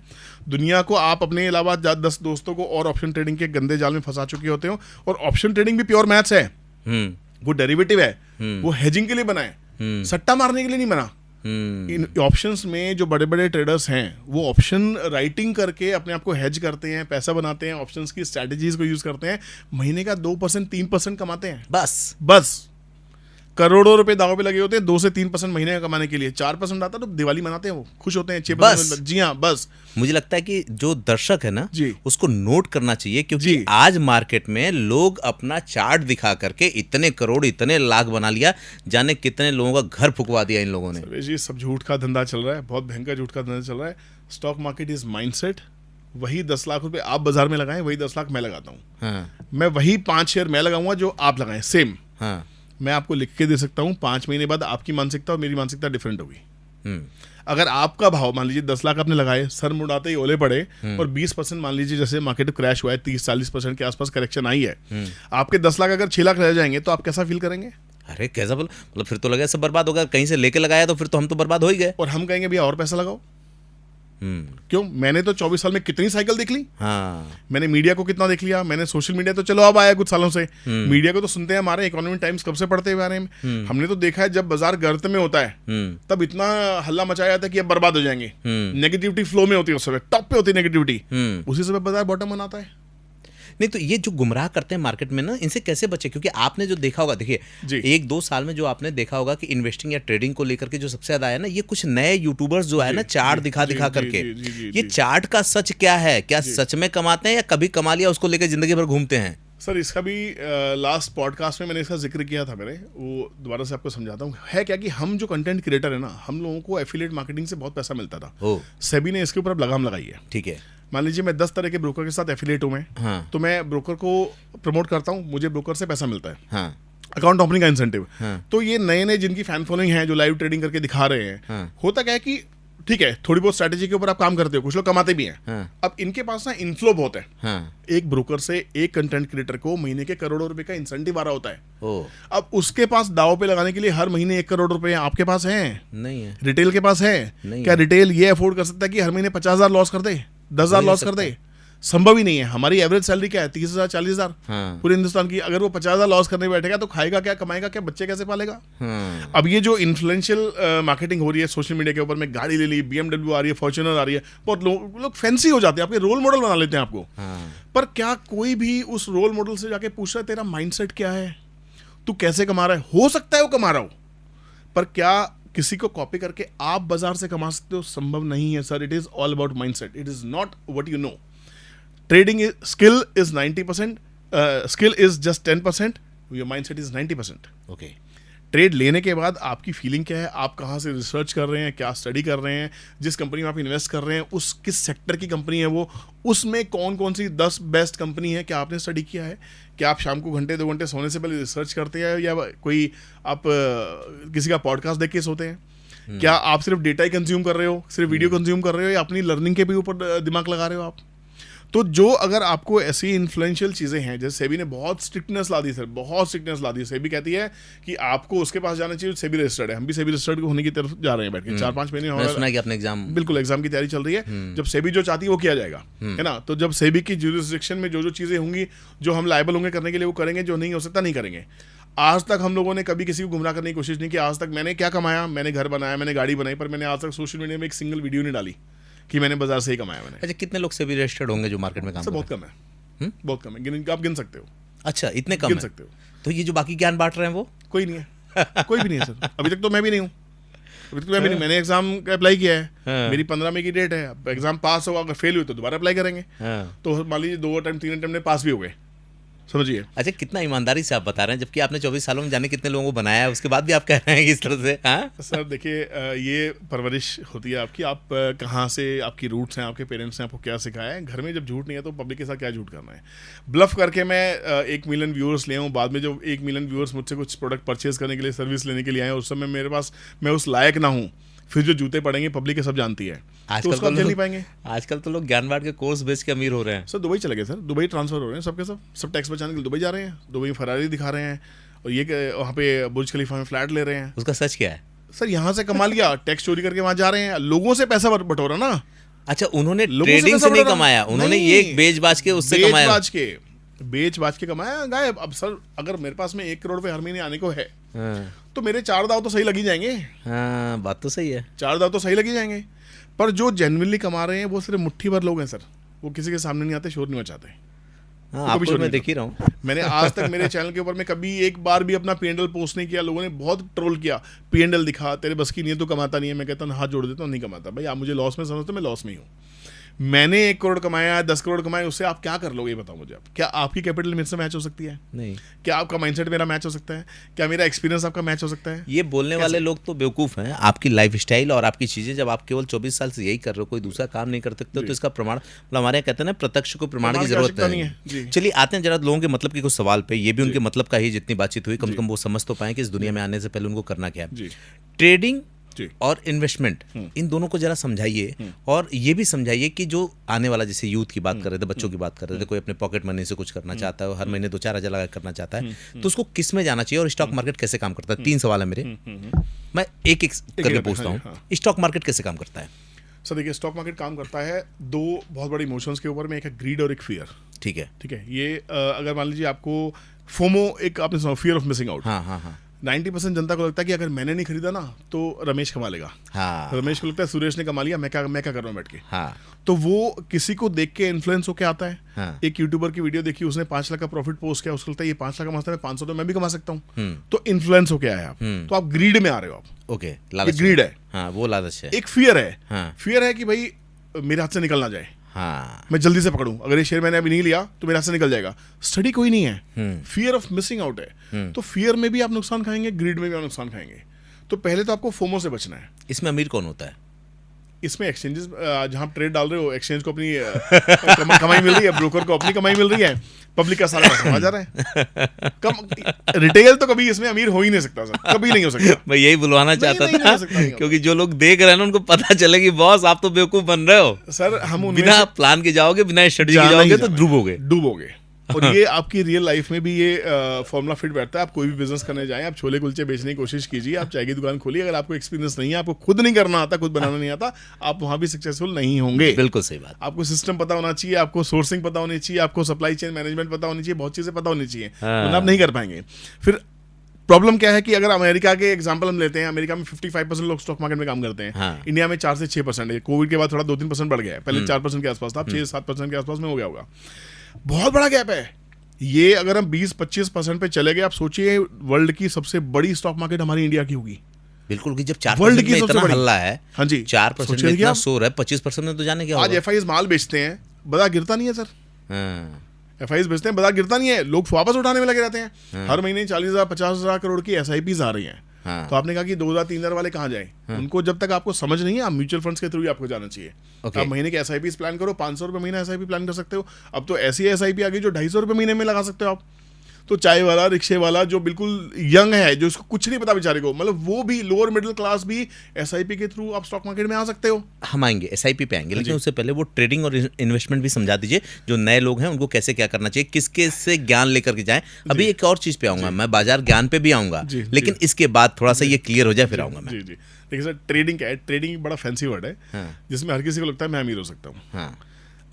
दुनिया को आप अपने अलावा 10 दोस्तों को और ऑप्शन ट्रेडिंग के गंदे जाल में फंसा चुके होते हो। और ऑप्शन ट्रेडिंग भी प्योर मैथ्स है, वो डेरिवेटिव है, वो हेजिंग के लिए बना है, सट्टा मारने के लिए नहीं बना। इन ऑप्शंस में जो बड़े बड़े ट्रेडर्स हैं वो ऑप्शन राइटिंग करके अपने आप को हेज करते हैं, पैसा बनाते हैं, ऑप्शंस की स्ट्रैटेजीज को यूज करते हैं, महीने का 2% 3% कमाते हैं। बस करोड़ों रुपए दांव पे लगे होते हैं 2 से 3% महीने का कमाने के लिए। 4% आता तो दिवाली मनाते हैं, वो खुश होते हैं। 6%, जी हाँ, बस। मुझे लगता है कि जो दर्शक है ना जी, उसको नोट करना चाहिए, क्योंकि आज मार्केट में लोग अपना चार्ट दिखा करके इतने करोड़, इतने लाख बना लिया, जाने कितने लोगों का घर फुकवा दिया इन लोगों ने। जी, सब झूठ का धंधा चल रहा है, बहुत भयंकर झूठ का धंधा चल रहा है। Stock market is mindset. वही 10 लाख रुपए आप बाजार में लगाएं, वही 10 लाख मैं लगाता हूँ। हाँ। मैं वही 5 शेयर मैं लगाऊंगा जो आप लगाएं, सेम। हाँ। मैं आपको लिख के दे सकता हूँ, 5 महीने बाद आपकी मानसिकता और मेरी मानसिकता डिफरेंट होगी। अगर आपका भाव मान लीजिए 10 लाख आपने लगाए, सर मुड़ाते ही ओले पड़े, और 20% मान लीजिए जैसे मार्केट क्रैश हुआ है, 30-40% के आसपास करेक्शन आई है, आपके 10 लाख अगर 6 लाख रह जाएंगे तो आप कैसा फील करेंगे? अरे कैसा बोल, मतलब फिर तो लगा सब बर्बाद होगा, कहीं से लेके लगाया तो फिर तो हम तो बर्बाद हो ही गए। और हम कहेंगे भैया और पैसा लगाओ। क्यों? मैंने तो 24 साल में कितनी साइकिल देख ली। हाँ। मैंने मीडिया को कितना देख लिया, मैंने सोशल मीडिया तो चलो अब आया कुछ सालों से, मीडिया को तो सुनते हैं, हमारे इकोनॉमिक टाइम्स कब से पढ़ते हुए आ रहे हैं। हमने तो देखा है जब बाजार गर्त में होता है तब इतना हल्ला मचाया जाता है कि अब बर्बाद हो जाएंगे, नेगेटिविटी फ्लो में होती है, उस समय टॉप पे होती है नेगेटिविटी, उसी समय बाजार बॉटम बनाता है। नहीं तो ये जो गुमराह करते हैं मार्केट में ना, इनसे कैसे बचे? क्योंकि आपने जो देखा होगा, देखिए 1-2 साल में जो आपने देखा होगा कि इन्वेस्टिंग या ट्रेडिंग को लेकर के जो सबसे ज्यादा है ना, ये कुछ नए यूट्यूबर्स जो है ना, चार्ट दिखा करके, ये चार्ट का सच क्या है? क्या सच में कमाते हैं या कभी कमा लिया उसको लेकर जिंदगी भर घूमते हैं? सर इसका भी लास्ट पॉडकास्ट में मैंने इसका जिक्र किया था, मैंने वो दोबारा से आपको समझाता हूँ। है क्या कि हम जो कंटेंट क्रिएटर है ना, हम लोगों को एफिलिएट मार्केटिंग से बहुत पैसा मिलता था। सेबी ने इसके ऊपर अब लगाम लगाई है। ठीक है, मान लीजिए मैं 10 तरह के ब्रोकर के साथ एफिलिएट हूँ मैं, हाँ। तो मैं ब्रोकर को प्रमोट करता हूँ, मुझे ब्रोकर से पैसा मिलता है, हाँ। अकाउंट ओपनिंग का इंसेंटिव। हाँ। तो ये नए नए जिनकी फैन फॉलोइंग है, जो लाइव ट्रेडिंग करके दिखा रहे हैं, हाँ। होता क्या है कि ठीक है थोड़ी बहुत स्ट्रैटेजी के ऊपर आप काम करते हो, कुछ लोग कमाते भी हैं। हाँ। अब इनके पास ना इनफ्लो बहुत है। हाँ। एक ब्रोकर से एक कंटेंट क्रिएटर को महीने के करोड़ों रुपए का इंसेंटिव आ रहा होता है। ओ। अब उसके पास दाव पे लगाने के लिए हर महीने 1 करोड़ रुपए आपके पास हैं? नहीं है। रिटेल के पास है? क्या रिटेल ये अफोर्ड कर सकता है कि हर महीने 50,000 लॉस कर दे, 10,000 लॉस कर दे? संभव ही नहीं है। हमारी एवरेज सैलरी क्या है? 30,000 40,000 पूरे हिंदुस्तान की। अगर वो 50,000 लॉस करने बैठेगा तो खाएगा क्या, कमाएगा क्या, बच्चे कैसे पालेगा? अब ये जो इन्फ्लुएंशियल मार्केटिंग हो रही है सोशल मीडिया के ऊपर, में गाड़ी ले ली, BMW आ रही है, फॉर्च्यूनर आ रही है, बहुत लोग फैंसी हो जाते हैं, आपके रोल मॉडल बना लेते हैं आपको। पर क्या कोई भी उस रोल मॉडल से जाके पूछ रहा है तेरा माइंडसेट क्या है, तू कैसे कमा रहा है? हो सकता है वो कमा रहा हो, पर क्या किसी को कॉपी करके आप बाजार से कमा सकते हो? संभव नहीं है sir. It is all about mindset, it is not what you know. Trading skill is 90%, skill is just 10%, your mindset is 90%. Okay. Trade लेने के बाद आपकी फीलिंग क्या है, आप कहाँ से रिसर्च कर रहे हैं, क्या स्टडी कर रहे हैं, जिस कंपनी में आप इन्वेस्ट कर रहे हैं उस किस सेक्टर की कंपनी है वो, उसमें कौन कौन सी 10 बेस्ट कंपनी है, क्या आपने स्टडी किया है, क्या आप शाम को घंटे 2 घंटे सोने से पहले रिसर्च करते हैं या कोई आप किसी का पॉडकास्ट देख के सोते हैं, क्या आप सिर्फ डेटा ही कंज्यूम कर रहे हो, सिर्फ वीडियो कंज्यूम कर रहे हो या अपनी लर्निंग के भी ऊपर दिमाग लगा रहे हो आप। तो जो अगर आपको ऐसी इन्फ्लुएंशियल चीज़ें हैं, जैसे सेबी ने बहुत स्ट्रिक्टनेस ला दी सर, बहुत स्ट्रिक्टनेस ला दी। सेबी कहती है कि आपको उसके पास जाना चाहिए, सेबी रजिस्टर्ड है, हम भी सेबी रजिस्टर्ड होने की तरफ जा रहे हैं बैठ के। 4-5 महीने मैंने सुना है कि अपने एग्जाम, बिल्कुल एग्जाम की तैयारी चल रही है। जब सेबी जो चाहती है वो किया जाएगा, है ना। तो जब सेबी की ज्यूरिसडिक्शन में जो जो चीज़ें होंगी, जो हम लायबल होंगे करने के लिए वो करेंगे, जो नहीं हो सकता नहीं करेंगे। आज तक हम लोगों ने कभी किसी को गुमराह करने की कोशिश नहीं की। आज तक मैंने क्या कमाया, मैंने घर बनाया, मैंने गाड़ी बनाई, पर मैंने आज तक सोशल मीडिया में एक सिंगल वीडियो नहीं डाली कि मैंने बाजार से ही कमाया मैंने। अच्छा, कितने लोग सेबी रजिस्टर्ड होंगे जो मार्केट में काम कर रहे बहुत कम है, बहुत कम है, आप गिन सकते हो। अच्छा, इतने कम गिन है? सकते हो। तो ये जो बाकी ज्ञान बांट रहे हैं वो कोई नहीं है, कोई भी नहीं है सर। अभी तक तो मैं भी नहीं हूँ, अभी तक मैं भी नहीं। मैंने एग्जाम का अप्लाई किया है, मेरी 15 मई की डेट है। अब एग्जाम पास होगा, अगर फेल हुई तो दोबारा अप्लाई करेंगे। तो मान लीजिए 2 अटेम्प्ट 3 अटेम्प्ट में पास भी हो गए, समझिए। अच्छा, कितना ईमानदारी से आप बता रहे हैं, जबकि आपने 24 सालों में जाने कितने लोगों को बनाया है, उसके बाद भी आप कह रहे हैं कि इस तरह से। हाँ सर देखिए, ये परवरिश होती है आपकी, आप कहाँ से, आपकी रूट्स हैं, आपके पेरेंट्स ने आपको क्या सिखाया है। घर में जब झूठ नहीं है तो पब्लिक के साथ क्या झूठ करना है। ब्लफ करके मैं 1 मिलियन व्यूअर्स ले आऊँ, बाद में जब 1 मिलियन व्यूअर्स मुझसे कुछ प्रोडक्ट परचेज करने के लिए, सर्विस लेने के लिए आए, उस समय मेरे पास, मैं उस लायक ना हूँ, फिर जो जूते पड़ेंगे पब्लिक के सब जानती है, तो उसको आप झेल नहीं पाएंगे। आजकल तो लोग ज्ञान बांट के कोर्स बेच के अमीर हो रहे हैं। सर दुबई चले गए सर, दुबई ट्रांसफर हो रहे हैं सबके सब टैक्स बचाने के लिए दुबई जा रहे हैं, दुबई में फरारी दिखा रहे हैं, और ये वहाँ पे बुर्ज खलीफा में फ्लैट ले रहे हैं। उसका सच क्या है? सर यहाँ से कमा लिया, टैक्स चोरी करके वहाँ जा रहे हैं, लोगों से पैसा बटोरा ना। अच्छा, उन्होंने ट्रेडिंग से नहीं कमाया, उन्होंने ये बेच बाच के उससे कमाया, बेच बाच के कमाया गायब। अब सर अगर मेरे पास में 1 करोड़ रुपए हर महीने आने को है, हाँ। तो मेरे 4 दाव तो सही लगी जाएंगे। हाँ, बात तो सही है, 4 दाव तो सही लगी जाएंगे। पर जो जेन्युइनली कमा रहे हैं वो सिर्फ मुट्ठी भर लोग हैं सर, वो किसी के सामने नहीं आते, शोर नहीं मचाते। हाँ, आपको मैं देख ही रहा हूँ। मैंने आज तक मेरे चैनल के ऊपर में कभी एक बार भी अपना P&L पोस्ट नहीं किया। लोगों ने बहुत ट्रोल किया, P&L दिखा, तेरे बस की नहीं है, तो कमाता नहीं है। मैं कहता हूँ हाथ जोड़ देता हूँ, नहीं कमाता भाई। आप मुझे लॉस में समझते, मैं लॉस में ही हूँ। मैंने 1 करोड़ कमाया, 10 करोड़ कमाए, उससे आप क्या कर लोगे, ये बताओ मुझे। आप क्या आपकी कैपिटल मेरे से मैच हो सकती है? नहीं। क्या आपका माइंडसेट मेरा मैच हो सकता है? क्या मेरा एक्सपीरियंस आपका मैच हो सकता है? ये बोलने वाले लोग तो बेवकूफ़ हैं। आपकी लाइफस्टाइल और आपकी चीज़ें, जब आप केवल 24 साल से यही कर रहे हो, कोई दूसरा काम नहीं कर सकते, तो इसका प्रमाण, मतलब हमारे यहाँ कहते हैं ना, प्रत्यक्ष को प्रमाण की जरूरत नहीं है। चलिए आते हैं जरा लोगों के मतलब के कुछ सवाल पे। ये भी उनके मतलब का ही जितनी बातचीत हुई, कम से कम वो समझ तो पाए कि इस दुनिया में आने से पहले उनको करना क्या है। ट्रेडिंग और इन्वेस्टमेंट, इन दोनों को जरा समझाइए, और ये भी समझाइए कि जो आने वाला, जैसे यूथ की बात कर रहे थे, बच्चों की बात कर रहे थे, कोई अपने पॉकेट मनी से कुछ करना चाहता है, हर महीने 2-4 हज़ार लगा करना चाहता है, तो उसको किस में जाना चाहिए, और स्टॉक मार्केट कैसे काम करता है। 3 सवाल है मेरे, मैं एक एक करके पूछता हूँ। स्टॉक मार्केट कैसे काम करता है? सर देखिए, स्टॉक मार्केट काम करता है 2 बहुत बड़ी इमोशंस के ऊपर में, एक है ग्रीड और एक फियर। ठीक है। ये अगर मान लीजिए आपको फोमो, एक आपने सुना, फियर ऑफ मिसिंग आउट। हाँ। 90% जनता को लगता है कि अगर मैंने नहीं खरीदा ना तो रमेश कमा लेगा। हाँ। रमेश को लगता है सुरेश ने कमा लिया, मैं क्या कर रहा हूँ बैठ के। हाँ। तो वो किसी को देख के इन्फ्लुएंस होके आता है। हाँ। एक यूट्यूबर की वीडियो देखी, उसने 5 लाख का प्रॉफिट पोस्ट किया, उसको लगता है ये 5 लाख कमाता है, 500 तो मैं भी कमा सकता हूँ। तो इन्फ्लुएंस होके आया आप, तो आप ग्रीड में आ रहे हो आप। ओके, लालच, ग्रीड है। हाँ, वो लालच है। एक फियर है। फियर है कि भाई मेरे हाथ से निकल ना जाए। हाँ। मैं जल्दी से पकड़ूं, अगर ये शेयर मैंने अभी नहीं लिया तो मेरे हाथ से निकल जाएगा। स्टडी कोई नहीं है, फियर ऑफ मिसिंग आउट है। तो फियर में भी आप नुकसान खाएंगे, ग्रीड में भी आप नुकसान खाएंगे। तो पहले तो आपको फोमो से बचना है। इसमें अमीर कौन होता है? इसमें एक्सचेंजेस, जहां आप ट्रेड डाल रहे हो, एक्सचेंज को अपनी कमाई मिल रही है, ब्रोकर को अपनी कमाई मिल रही है, पब्लिक का सारा पैसा जा रहा है। रिटेल तो कभी इसमें अमीर हो ही नहीं सकता सर, कभी नहीं हो सकता। मैं यही बुलवाना चाहता था, क्योंकि जो लोग देख रहे हैं ना, उनको पता चले कि बॉस आप तो बेवकूफ बन रहे हो सर। हम बिना प्लान के जाओगे, बिना स्ट्रेटजी के जाओगे तो डूबोगे। और ये आपकी रियल लाइफ में भी ये फॉर्मूला फिट बैठता है। आप कोई भी बिजनेस करने जाएं, आप छोले कुलचे बेचने की कोशिश कीजिए, आप चाय की दुकान खोलिए, अगर आपको एक्सपीरियंस नहीं है, आपको खुद नहीं करना आता, खुद बनाना नहीं आता, आप वहां भी सक्सेसफुल नहीं होंगे। बिल्कुल सही बात। आपको सिस्टम पता होना चाहिए, आपको सोर्सिंग पता होनी चाहिए, आपको सप्लाई चेन मैनेजमेंट पता होनी चाहिए, बहुत चीजें पता होनी चाहिए, वरना आप नहीं कर पाएंगे। फिर प्रॉब्लम क्या है कि अगर अमेरिका के एग्जांपल हम लेते हैं, अमेरिका में 55% लोग स्टॉक मार्केट में काम करते हैं। हाँ। इंडिया में 4 से 6% है। कोविड के बाद थोड़ा 2-3% बढ़ गया है, पहले 4% के आसपास था, 6-7% के आसपास में हो गया होगा। बहुत बड़ा गैप है ये। अगर हम 20-25% पे चले गए, आप सोचिए वर्ल्ड की सबसे बड़ी स्टॉक मार्केट हमारी इंडिया की होगी। बिल्कुल, कि जब 4% में इतना हल्ला है। हाँ जी, 4% में इतना शोर है, 25% में तो जाने क्या होगा। आज एफआईज माल बेचते हैं, बाजार गिरता नहीं है सर। FIs बेचते हैं, बाजार गिरता नहीं है, लोग वापस उठाने में लगे रहते हैं। हर महीने 40,000 50,000 करोड़ की SIPs आ रही हैं। हाँ। तो आपने कहा कि 2,000 3,000 वाले कहाँ जाए? उनको जब तक आपको समझ नहीं है, आप म्यूचुअल फंड्स के थ्रू ही आपको जाना चाहिए। आप महीने के SIPs प्लान करो, 500 रुपये महीना SIP प्लान कर सकते हो। अब तो ऐसी SIP आ गई जो 250 रुपये महीने में लगा सकते हो आप। तो चाय वाला, रिक्शे वाला जो बिल्कुल यंग है, जो इसको कुछ नहीं पता बेचारे को, मतलब वो भी लोअर मिडिल क्लास भी SIP के थ्रू आप स्टॉक मार्केट में आ सकते हो। हम आएंगे SIP पे आएंगे, लेकिन उससे पहले वो ट्रेडिंग और इन्वेस्टमेंट भी समझा दीजिए, जो नए लोग हैं उनको कैसे क्या करना चाहिए, किसके से ज्ञान लेकर के जाएं। अभी एक और चीज पे आऊंगा मैं, बाजार ज्ञान पे भी आऊंगा, लेकिन इसके बाद थोड़ा सा ये क्लियर हो जाए फिर आऊंगा मैं। जी जी, देखिए सर, ट्रेडिंग क्या है? ट्रेडिंग बड़ा फैंसी वर्ड है जिसमें हर किसी को लगता है मैं अमीर हो सकता हूँ।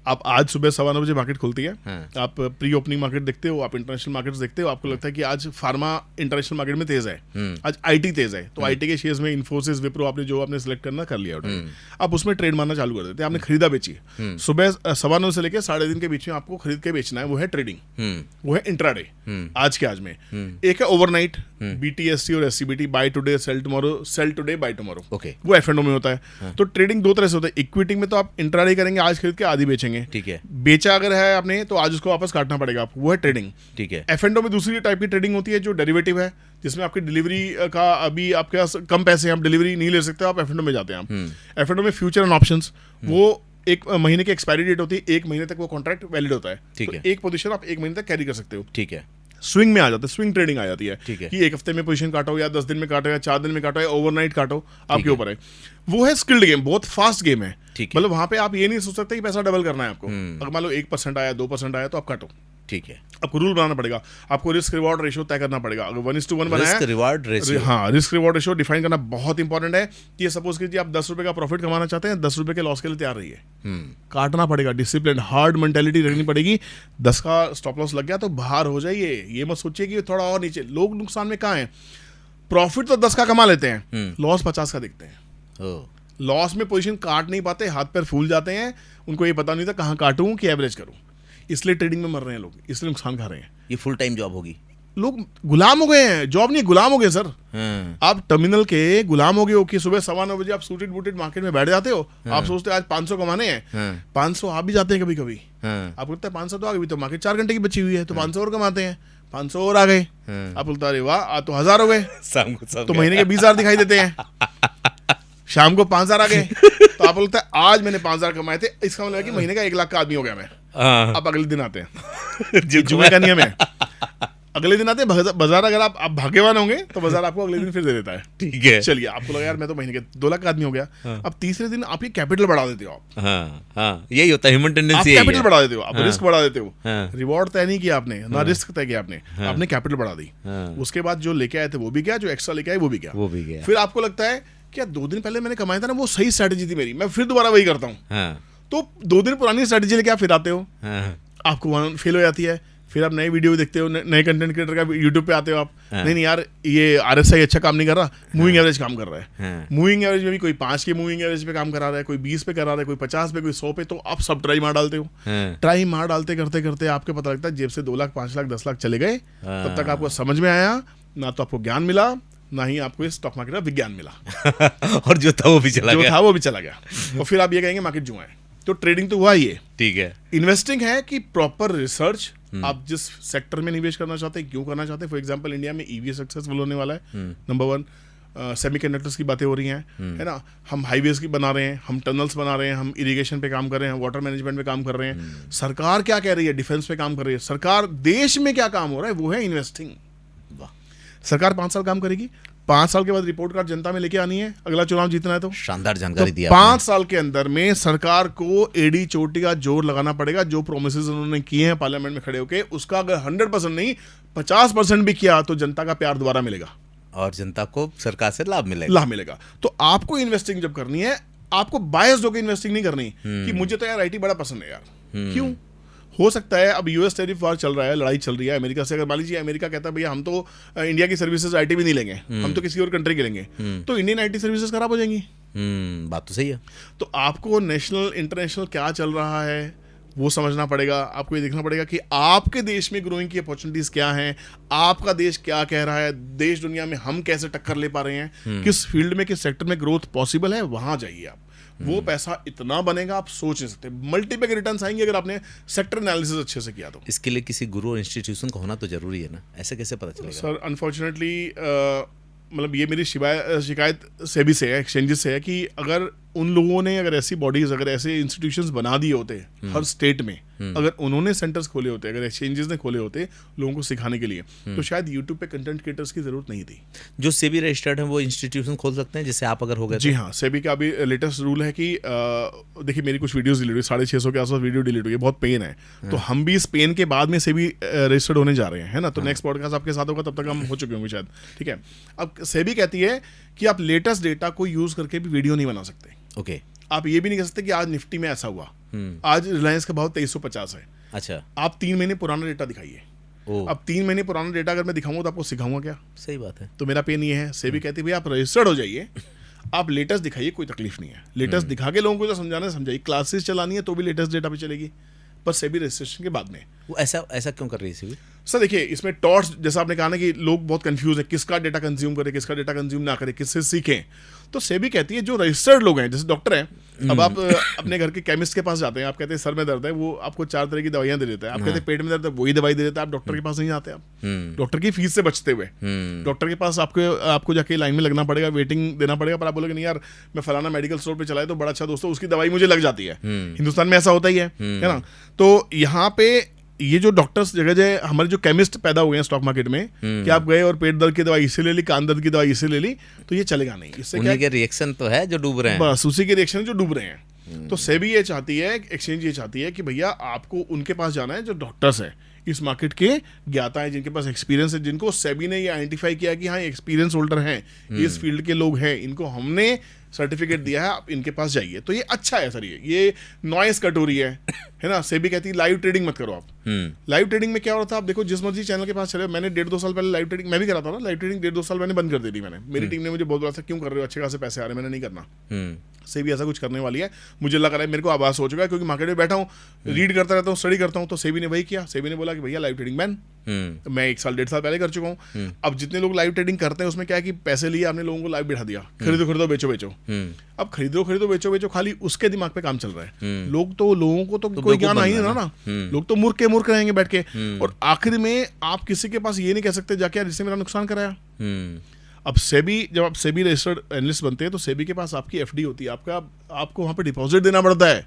आप आज सुबह 9:15 बजे मार्केट खुलती है, आप प्री ओपनिंग मार्केट देखते हो, आप इंटरनेशनल मार्केट्स देखते हो, आपको लगता है कि आज फार्मा इंटरनेशल मार्केट में तेज है, आज IT तेज है, तो IT के शेयर्स में इन्फोसिस, विप्रो, आपने जो आपने सिलेक्ट करना कर लिया, आप उसमें ट्रेड मारना चालू कर देते हैं। आपने खरीदा बेची, सुबह 9:15 से लेकर 3:30 के बीच में आपको खरीद के बेचना है, वो है ट्रेडिंग, वो है इंट्राडे। आज के आज में एक है ओवरनाइट, BTSC और SCBT, buy today sell tomorrow, sell today buy tomorrow, वो F&O में होता है। तो ट्रेडिंग दो तरह से होता है। इक्विटी में तो आप इंट्राडे करेंगे, आज खरीद के आधी बेचेंगे, ठीक है। बेचा अगर है आपने तो आज उसको वापस काटना पड़ेगा आपको, वो है ट्रेडिंग, ठीक है। F&O में दूसरी टाइप की ट्रेडिंग होती है जो डेरिवेटिव है, जिसमें आपकी डिलीवरी का अभी आपके पास कम पैसे हैं, आप डिलीवरी नहीं ले सकते, आप F&O में जाते हैं। आप F&O में फ्यूचर एंड ऑप्शंस, वो एक महीने की एक्सपायरी डेट होती है, 1 महीने तक वो कॉन्ट्रैक्ट वैलिड होता है, ठीक तो है। एक पोजीशन आप 1 महीने तक कैरी कर सकते हो। ठीक है। स्विंग में आ जाते हैं, स्विंग ट्रेडिंग आ जाती है, ठीक है। कि 1 हफ्ते में पोजीशन काटो, या 10 दिन में काटो, या 4 दिन में काटो, या ओवरनाइट काटो, आपके ऊपर है। वो है स्किल्ड गेम, बहुत फास्ट गेम है। मतलब वहां पे आप ये नहीं सोच सकते कि पैसा डबल करना है आपको। अगर मान लो 1% आया, 2% आया, तो आप काटो, ठीक है। आपको रूल बनाना पड़ेगा, आपको रिस्क रिवॉर्ड रेशियो तय करना पड़ेगा। अगर 1:1 बनाया, रिस्क रिवॉर्ड रेशियो, हाँ, रिस्क रिवॉर्ड रेशियो डिफाइन करना बहुत इंपॉर्टेंट है। कि सपोज कीजिए आप 10 रुपए का प्रॉफिट कमाना चाहते हैं, 10 रुपए के लॉस के लिए तैयार रहिए, काटना पड़ेगा, डिसिप्लिन, हार्ड मेंटेलिटी रखनी पड़ेगी। 10 का स्टॉप लॉस लग गया तो बाहर हो जाइए, ये मत सोचिए कि थोड़ा और नीचे। लोग नुकसान में कहाँ है? प्रॉफिट तो 10 का कमा लेते हैं, लॉस 50 का दिखते हैं। लॉस में पोजीशन काट नहीं पाते, हाथ पैर फूल जाते हैं, उनको ये पता नहीं था कहाँ काटूं कि एवरेज करूं, इसलिए ट्रेडिंग में मर रहे हैं लोग, इसलिए नुकसान खा रहे हैं। ये फुल टाइम जॉब होगी, लोग गुलाम हो गए हैं, जॉब नहीं, गुलाम हो गए सर। आप टर्मिनल के गुलाम हो गए हो कि सुबह 9:15 बजे आप सूटेड बूटेड मार्केट में बैठ जाते हो। आप सोचते हो आज 500 कमाने हैं, 500 आप भी जाते हैं कभी कभी, आपको लगता है 500 तो आ गई, तो मार्केट 4 घंटे की बची हुई है, तो 500 और कमाते हैं, 500 और आ गए, आप बोलता अरे वाह, आज तो 1000 हो गए, तो महीने के 20,000 दिखाई देते हैं। शाम को 5,000 आ गए, तो आप बोलता है आज मैंने 5,000 कमाए थे, इसका मतलब है कि महीने का 1 लाख का आदमी हो गया मैं। अब अगले दिन आते हैं, जुमे का नियम है, अगले दिन आते हैं बाजार, अगर आप भाग्यवान होंगे तो बाजार आपको अगले दिन फिर दे देता है, ठीक है। चलिए, आपको लगा यार मैं तो महीने के 2 लाख का आदमी हो गया, अब तीसरे दिन आपकी कैपिटल बढ़ा देते हो आप। हाँ, यही होता है, ह्यूमन टेंडेंसी, आप कैपिटल बढ़ा देते हो, आप रिस्क बढ़ा देते हो। रिवॉर्ड तय नहीं किया आपने, ना रिस्क तय किया आपने कैपिटल बढ़ा दी। उसके बाद जो लेके आए थे वो भी क्या, जो एक्स्ट्रा लेके आए वो भी क्या, फिर आपको लगता है क्या 2 दिन पहले मैंने कमाया था ना, वो सही स्ट्रेटेजी थी मेरी, मैं फिर दोबारा वही करता हूँ। तो 2 दिन पुरानी स्ट्रेटेजी लेके आप फिर आते हो, आपको फेल हो जाती है, फिर आप नए वीडियो देखते हो, नए कंटेंट क्रिएटर का यूट्यूब पे आते हो आप, नहीं यार ये RSI अच्छा काम नहीं कर रहा, मूविंग एवरेज काम कर रहा है। मूविंग एवरेज में भी कोई 5 के मूविंग एवरेज पे काम करा रहा है, कोई 20 पे करा रहा है, कोई 50 पे, कोई 100 पे, तो आप सब ट्राई मार डालते हो। ट्राई मार डालते करते करते आपके पता लगता है जेब से 2 लाख 5 लाख 10 लाख चले गए। तब तक आपको समझ में आया ना, तो आपको ज्ञान मिला, ना ही आपको इस स्टॉक मार्केट का विज्ञान मिला। और जो था वो भी चला गया, और फिर आप ये कहेंगे मार्केट जुआ है। तो ट्रेडिंग तो हुआ ही है, ठीक है। इन्वेस्टिंग है कि प्रॉपर रिसर्च, आप जिस सेक्टर में निवेश करना चाहते हैं, क्यों करना चाहते हैं। फॉर एग्जांपल इंडिया में EV सक्सेसफुल होने वाला है, नंबर 1, सेमीकंडक्टर्स की बातें हो रही हैं, है ना, हम हाईवेज की बना रहे हैं, हम टनल्स बना रहे हैं, हम इरिगेशन पे काम कर रहे हैं, वाटर मैनेजमेंट पे काम कर रहे हैं। सरकार क्या कह रही है, डिफेंस पे काम कर रही है। सरकार देश में क्या काम हो रहा है, वो है इन्वेस्टिंग। सरकार 5 साल काम करेगी, 5 साल के बाद रिपोर्ट कार्ड जनता में लेके आनी है, अगला चुनाव जीतना है। तो शानदार जानकारी दिया। 5 साल के अंदर में सरकार को एडी चोटी का जोर लगाना पड़ेगा। जो प्रोमिसेस उन्होंने किए हैं पार्लियामेंट में खड़े होकर, उसका अगर 100% नहीं 50% भी किया तो जनता का प्यार दोबारा मिलेगा और जनता को सरकार से लाभ मिलेगा। तो आपको इन्वेस्टिंग जब करनी है, आपको बायस्ड होकर इन्वेस्टिंग नहीं करनी कि मुझे तो यार IT बड़ा पसंद है यार। क्यों? हो सकता है अब US टेरिफ वार चल रहा है, लड़ाई चल रही है अमेरिका से। अगर मान लीजिए अमेरिका कहता है भैया हम तो इंडिया की सर्विसेज IT भी नहीं लेंगे, हम तो किसी और कंट्री की लेंगे, तो इंडियन IT सर्विसेज खराब हो जाएंगी। बात तो सही है। तो आपको नेशनल इंटरनेशनल क्या चल रहा है वो समझना पड़ेगा। आपको ये देखना पड़ेगा कि आपके देश में ग्रोइंग की अपॉर्चुनिटीज क्या हैं, आपका देश क्या कह रहा है, देश दुनिया में हम कैसे टक्कर ले पा रहे हैं, किस फील्ड में किस सेक्टर में ग्रोथ पॉसिबल है, वहां जाइए आप। वो पैसा इतना बनेगा आप सोच नहीं सकते। मल्टीपैक रिटर्न्स आएंगे अगर आपने सेक्टर एनालिसिस अच्छे से किया तो। इसके लिए किसी गुरु और इंस्टीट्यूशन का होना तो जरूरी है ना, ऐसे कैसे पता चलेगा? सर अनफॉर्चुनेटली मतलब ये मेरी शिकायत सेबी से है, एक्सचेंजेस से है कि अगर उन लोगों ने अगर ऐसी बॉडीज, अगर ऐसे इंस्टीट्यूशंस बना दिए होते हर स्टेट में, अगर उन्होंने सेंटर्स खोले होते, अगर एक्सचेंजेस ने खोले होते लोगों को सिखाने के लिए, तो शायद यूट्यूब पे कंटेंट क्रिएटर्स की जरूरत नहीं थी। जो सेबी रजिस्टर्ड है वो इंस्टीट्यूशन खोल सकते हैं, जैसे आप अगर हो गए? जी हाँ, सेबी का अभी लेटेस्ट रूल है कि देखिए मेरी कुछ वीडियोस डिलीट हुई, 650 के आसपास वीडियो डिलीट हुई है, बहुत पेन है। तो हम भी इस पेन के बाद में सेबी रजिस्टर्ड होने जा रहे हैं, है ना। तो नेक्स्ट पॉडकास्ट आपके साथ होगा, तब तक हम हो चुके होंगे शायद, ठीक है। अब सेबी कहती है कि आप लेटेस्ट डेटा को यूज करके भी वीडियो नहीं बना सकते। ओके। आप ये भी नहीं कह सकते कि आज निफ्टी में ऐसा हुआ, आज रिलायंस का भाव 2350 है। अच्छा। आप 3 महीने पुराना डेटा दिखाइए। अब 3 महीने पुराना डेटा अगर मैं दिखाऊंगा तो आपको सिखाऊंगा क्या? सही बात है। तो मेरा पेन ये है, सेबी कहती है भाई आप रजिस्टर्ड हो जाइए, आप लेटेस्ट दिखाइए, कोई तकलीफ नहीं है। लेटेस्ट दिखा के लोगों को जो समझाना है समझाइए, क्लासेस चलानी है तो भी लेटेस्ट डेटा पे चलेगी, पर सेबी रजिस्ट्रेशन के बाद में। वो ऐसा क्यों कर रही है सेबी? सर देखिए, इसमें टॉर्च, जैसा आपने कहा ना कि लोग बहुत कंफ्यूज है, किसका डेटा कंज्यूम करे, किसका डेटा कंज्यूम ना करे, किससे सीखें। तो सेबी कहती है जो रजिस्टर्ड लोग हैं, जैसे डॉक्टर हैं, अब आप अपने घर के केमिस्ट के पास जाते हैं, आप कहते हैं सर में दर्द है, वो आपको 4 तरह की दवाइयां दे देता है। आप कहते हैं पेट में दर्द है, वही दवाई दे देता है, आप डॉक्टर के पास नहीं जाते। आप डॉक्टर की फीस से बचते हुए डॉक्टर के पास आपको जाके लाइन में लगना पड़ेगा, वेटिंग देना पड़ेगा, पर आप बोलोगे नहीं यार मैं फलाना मेडिकल स्टोर पे चलाए तो बड़ा अच्छा दोस्त है, उसकी दवाई मुझे लग जाती है। हिंदुस्तान में ऐसा होता ही है ना। तो यहाँ पे ये जो डॉक्टर्स जगह हमारे जो केमिस्ट पैदा हुए हैं स्टॉक मार्केट में, कि आप गए और पेट दर्द की दवाई इसे ले ली, कान दर्द की दवाई इसे ले ली, तो ये चलेगा नहीं। इससे क्या के रिएक्शन तो है जो डूब रहे हैं, बस उसी के रिएक्शन जो डूब रहे हैं। तो सेबी ये चाहती है, एक्सचेंज ये चाहती है कि भैया आपको उनके पास जाना है जो डॉक्टर्स है, इस मार्केट के ज्ञाता है, जिनके पास एक्सपीरियंस है, जिनको सेबी ने ये आइडेंटिफाई किया कि हाँ एक्सपीरियंस होल्डर हैं, इस फील्ड के लोग हैं, इनको हमने सर्टिफिकेट दिया है, आप इनके पास जाइए। तो ये अच्छा है सर, ये नॉइस कट हो रही है ना। सेबी कहती है लाइव ट्रेडिंग मत करो आप। लाइव ट्रेडिंग में क्या हो रहा था, आप देखो जिस मर्जी चैनल के पास चले, मैंने 1.5-2 साल पहले लाइव ट्रेडिंग मैं भी करा था ना। लाइव ट्रेडिंग 1.5-2 साल मैंने बंद कर दी थी मैंने। मेरी टीम ने मुझे बहुत बोला था क्यों कर रहे हो, अच्छे खासे पैसे आ रहे हैं, मैंने नहीं करना। सेबी ऐसा कुछ करने वाली है, मुझे लग रहा है, मेरे को आभास हो चुका है, क्योंकि मार्केट में बैठा हूँ, रीड करता रहता हूँ, स्टडी करता हूँ। तो सेबी ने वही किया, सेबी ने बोला कि भैया लाइव ट्रेडिंग बैन। मैं 1 साल 1.5 साल पहले कर चुका हूँ। अब जितने लोग लाइव ट्रेडिंग करते हैं उसमें क्या है कि पैसे लिए आपने लोगों को लाइव बिठा दिया, खरीदो बेचो। अब खरीदो बेचो, खाली उसके दिमाग पे काम चल रहा है। लोगों को तो कोई ज्ञान आई नहीं ना। लोग तो मूर्ख रहेंगे बैठ के, और आखिर में आप किसी के पास ये नहीं कह सकते जाके यार इसने मेरा नुकसान कराया। अब सेबी, जब आप सेबी रजिस्टर्ड एनालिस्ट बनते हैं तो सेबी के पास आपकी एफडी होती है, आपको वहां पे डिपॉजिट देना पड़ता है।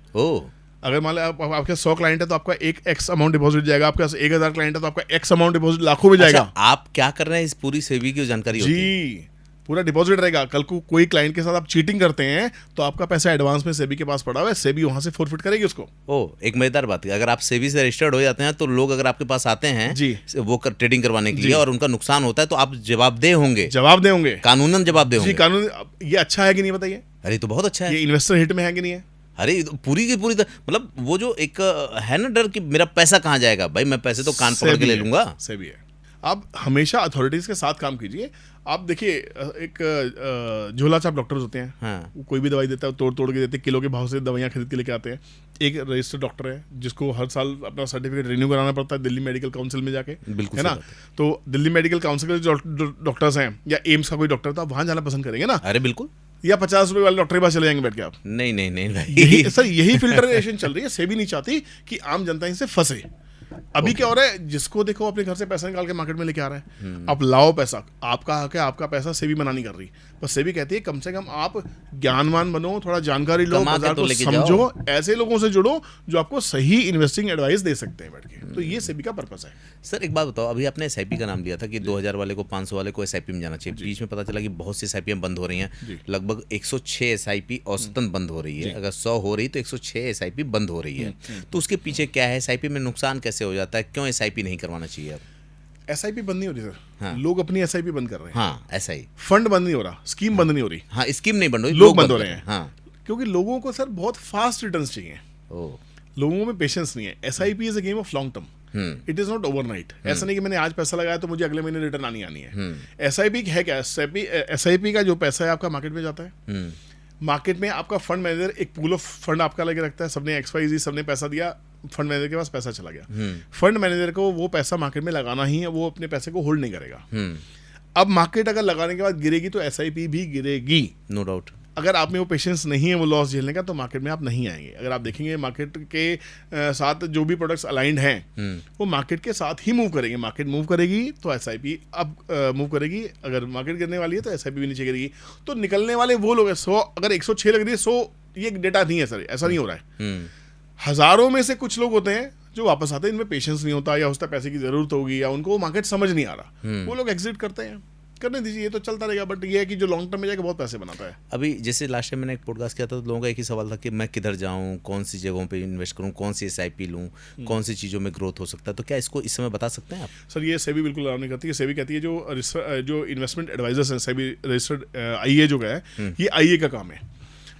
अगर मान लो आपके 100 क्लाइंट है तो आपका एक एक्स अमाउंट डिपॉजिट जाएगा, आपके पास 1000 क्लाइंट है तो आपका एक्स अमाउंट डिपॉजिट लाखों में जाएगा। अच्छा, आप क्या कर रहे हैं इस पूरी सेबी की जानकारी होती है? जी, पूरा डिपॉजिट रहेगा। कल को कोई क्लाइंट के साथ आप चीटिंग करते हैं तो आपका पैसा एडवांस में सेबी के पास पड़ा हुआ है, सेबी वहां से फॉरफिट करेगी उसको। एक मजेदार बात है, अगर आप सेबी से रजिस्टर्ड हो जाते हैं तो लोग अगर आपके पास आते हैं जी वो ट्रेडिंग करवाने के लिए और उनका नुकसान होता है तो आप जवाबदेह होंगे, कानूनन जवाबदेह होंगे। जी, कानून। ये अच्छा है कि नहीं बताइए? अरे तो बहुत अच्छा है। ये इन्वेस्टर हिट में है कि नहीं है? अरे पूरी की पूरी मतलब वो जो एक है ना डर कि मेरा पैसा कहाँ जाएगा, भाई मैं पैसे तो कान पकड़ के ले लूंगा। सेबी है। आप हमेशा अथॉरिटीज के साथ काम कीजिए। आप देखिए, एक झोला छाप डॉक्टर्स होते हैं, हाँ। कोई भी दवाई देता है तोड़ के देते, किलो के भाव से दवाइयाँ खरीद के लेके आते हैं। एक रजिस्टर्ड डॉक्टर है जिसको हर साल अपना सर्टिफिकेट रिन्यू कराना पड़ता है दिल्ली मेडिकल काउंसिल में जाके, है ना। तो दिल्ली मेडिकल काउंसिल के जो डॉक्टर्स हैं या एम्स का कोई डॉक्टर, तो आप वहाँ जाना पसंद करेंगे ना? अरे बिल्कुल। या 50 रुपए वाले डॉक्टर के पास चले जाएंगे बैठ के आप? नहीं भाई। सर यही फिल्टरेशन चल रही है। सेबी नहीं चाहती कि आम जनता इनसे फंसे। अभी क्या हो रहा है, जिसको देखो अपने घर से पैसा निकाल के मार्केट में लेके आ रहा है। आप लाओ पैसा, आपका हक है, आपका पैसा सेबी मना नहीं कर रही। पर सेबी कहती है कम से कम आप ज्ञानवान बनो, थोड़ा जानकारी लो, बाजार को समझो, ऐसे लोगों से जुड़ो जो आपको सही इन्वेस्टिंग एडवाइस दे सकते हैं बैठ के। तो ये सेबी का पर्पस है। सर एक बात बताओ, अभी आपने एसआईपी का नाम लिया था कि 2000 वाले को 500 वाले को एसआईपी में जाना चाहिए। बीच में पता चला कि बहुत सी एसआईपी बंद हो रही हैं, लगभग 106 एसआईपी औसतन बंद हो रही है। अगर 100 हो रही तो 106 एसआईपी बंद हो रही है। तो उसके पीछे क्या है, एसआईपी में नुकसान कैसे हो जाता है, क्यों एसआईपी नहीं करवाना चाहिए? अब एसआईपी बंद नहीं हो रही सर। हाँ। लोग अपनी एसआईपी बंद कर रहे हैं। हाँ, ऐसा ही। फंड बंद नहीं हो रहा, स्कीम बंद नहीं हो रही। हाँ, स्कीम नहीं बंद हो रही, लोग बंद हो रहे हैं। हाँ, क्योंकि लोगों को सर बहुत फास्ट रिटर्न्स चाहिए। लोगों में पेशेंस नहीं है। SIP is a game of long term. It is not overnight. ऐसा नहीं कि मैंने आज पैसा लगाया तो मुझे अगले महीने रिटर्न आनी है। एसआईपी है क्या? एसआईपी का जो पैसा है आपका मार्केट में जाता है। मार्केट में आपका फंड मैनेजर एक पूल ऑफ फंड आपका लेके रखता है। सबने XYZ सबने पैसा दिया, फंड मैनेजर के पास पैसा चला गया। फंड मैनेजर को वो पैसा मार्केट में लगाना ही है, वो अपने पैसे को होल्ड नहीं करेगा। अब मार्केट अगर लगाने के बाद गिरेगी तो एसआईपी भी गिरेगी, नो डाउट। अगर आप में वो पेशेंस नहीं है वो लॉस झेलने का, तो मार्केट में आप नहीं आएंगे। अगर आप देखेंगे मार्केट के साथ जो भी प्रोडक्ट्स अलाइंड हैं वो मार्केट के साथ ही मूव करेंगे। मार्केट मूव करेगी तो एसआईपी अब मूव करेगी, अगर मार्केट गिरने वाली है तो एसआईपी भी नीचे गिरेगी। तो निकलने वाले वो लोग हैं 100, अगर 106 लग रही है 100, ये डेटा नहीं है सर, ऐसा नहीं हो रहा है। हजारों में से कुछ लोग होते हैं जो वापस आते हैं, इनमें पेशेंस नहीं होता, या उसका पैसे की जरूरत होगी, या उनको मार्केट समझ नहीं आ रहा, वो लोग एग्जिट करते हैं। करने दीजिए, ये तो चलता रहेगा, बट ये है कि जो लॉन्ग टर्म में जाके बहुत पैसे बनाता है। अभी जैसे लास्ट टाइम मैंने एक पॉडकास्ट किया था तो लोगों का एक ही सवाल था कि मैं किधर जाऊं, कौन सी जगहों पे इन्वेस्ट करूं, कौन सी एसआईपी लूं, कौन सी चीज़ों में ग्रोथ हो सकता है। तो क्या इसको इस समय बता सकते हैं आप? सर ये सेबी बिल्कुल अलाउ नहीं करती है। सेबी कहती है जो इन्वेस्टमेंट एडवाइजर्स हैं, सेबी रजिस्टर्ड आईए जो है, ये आईए का काम है।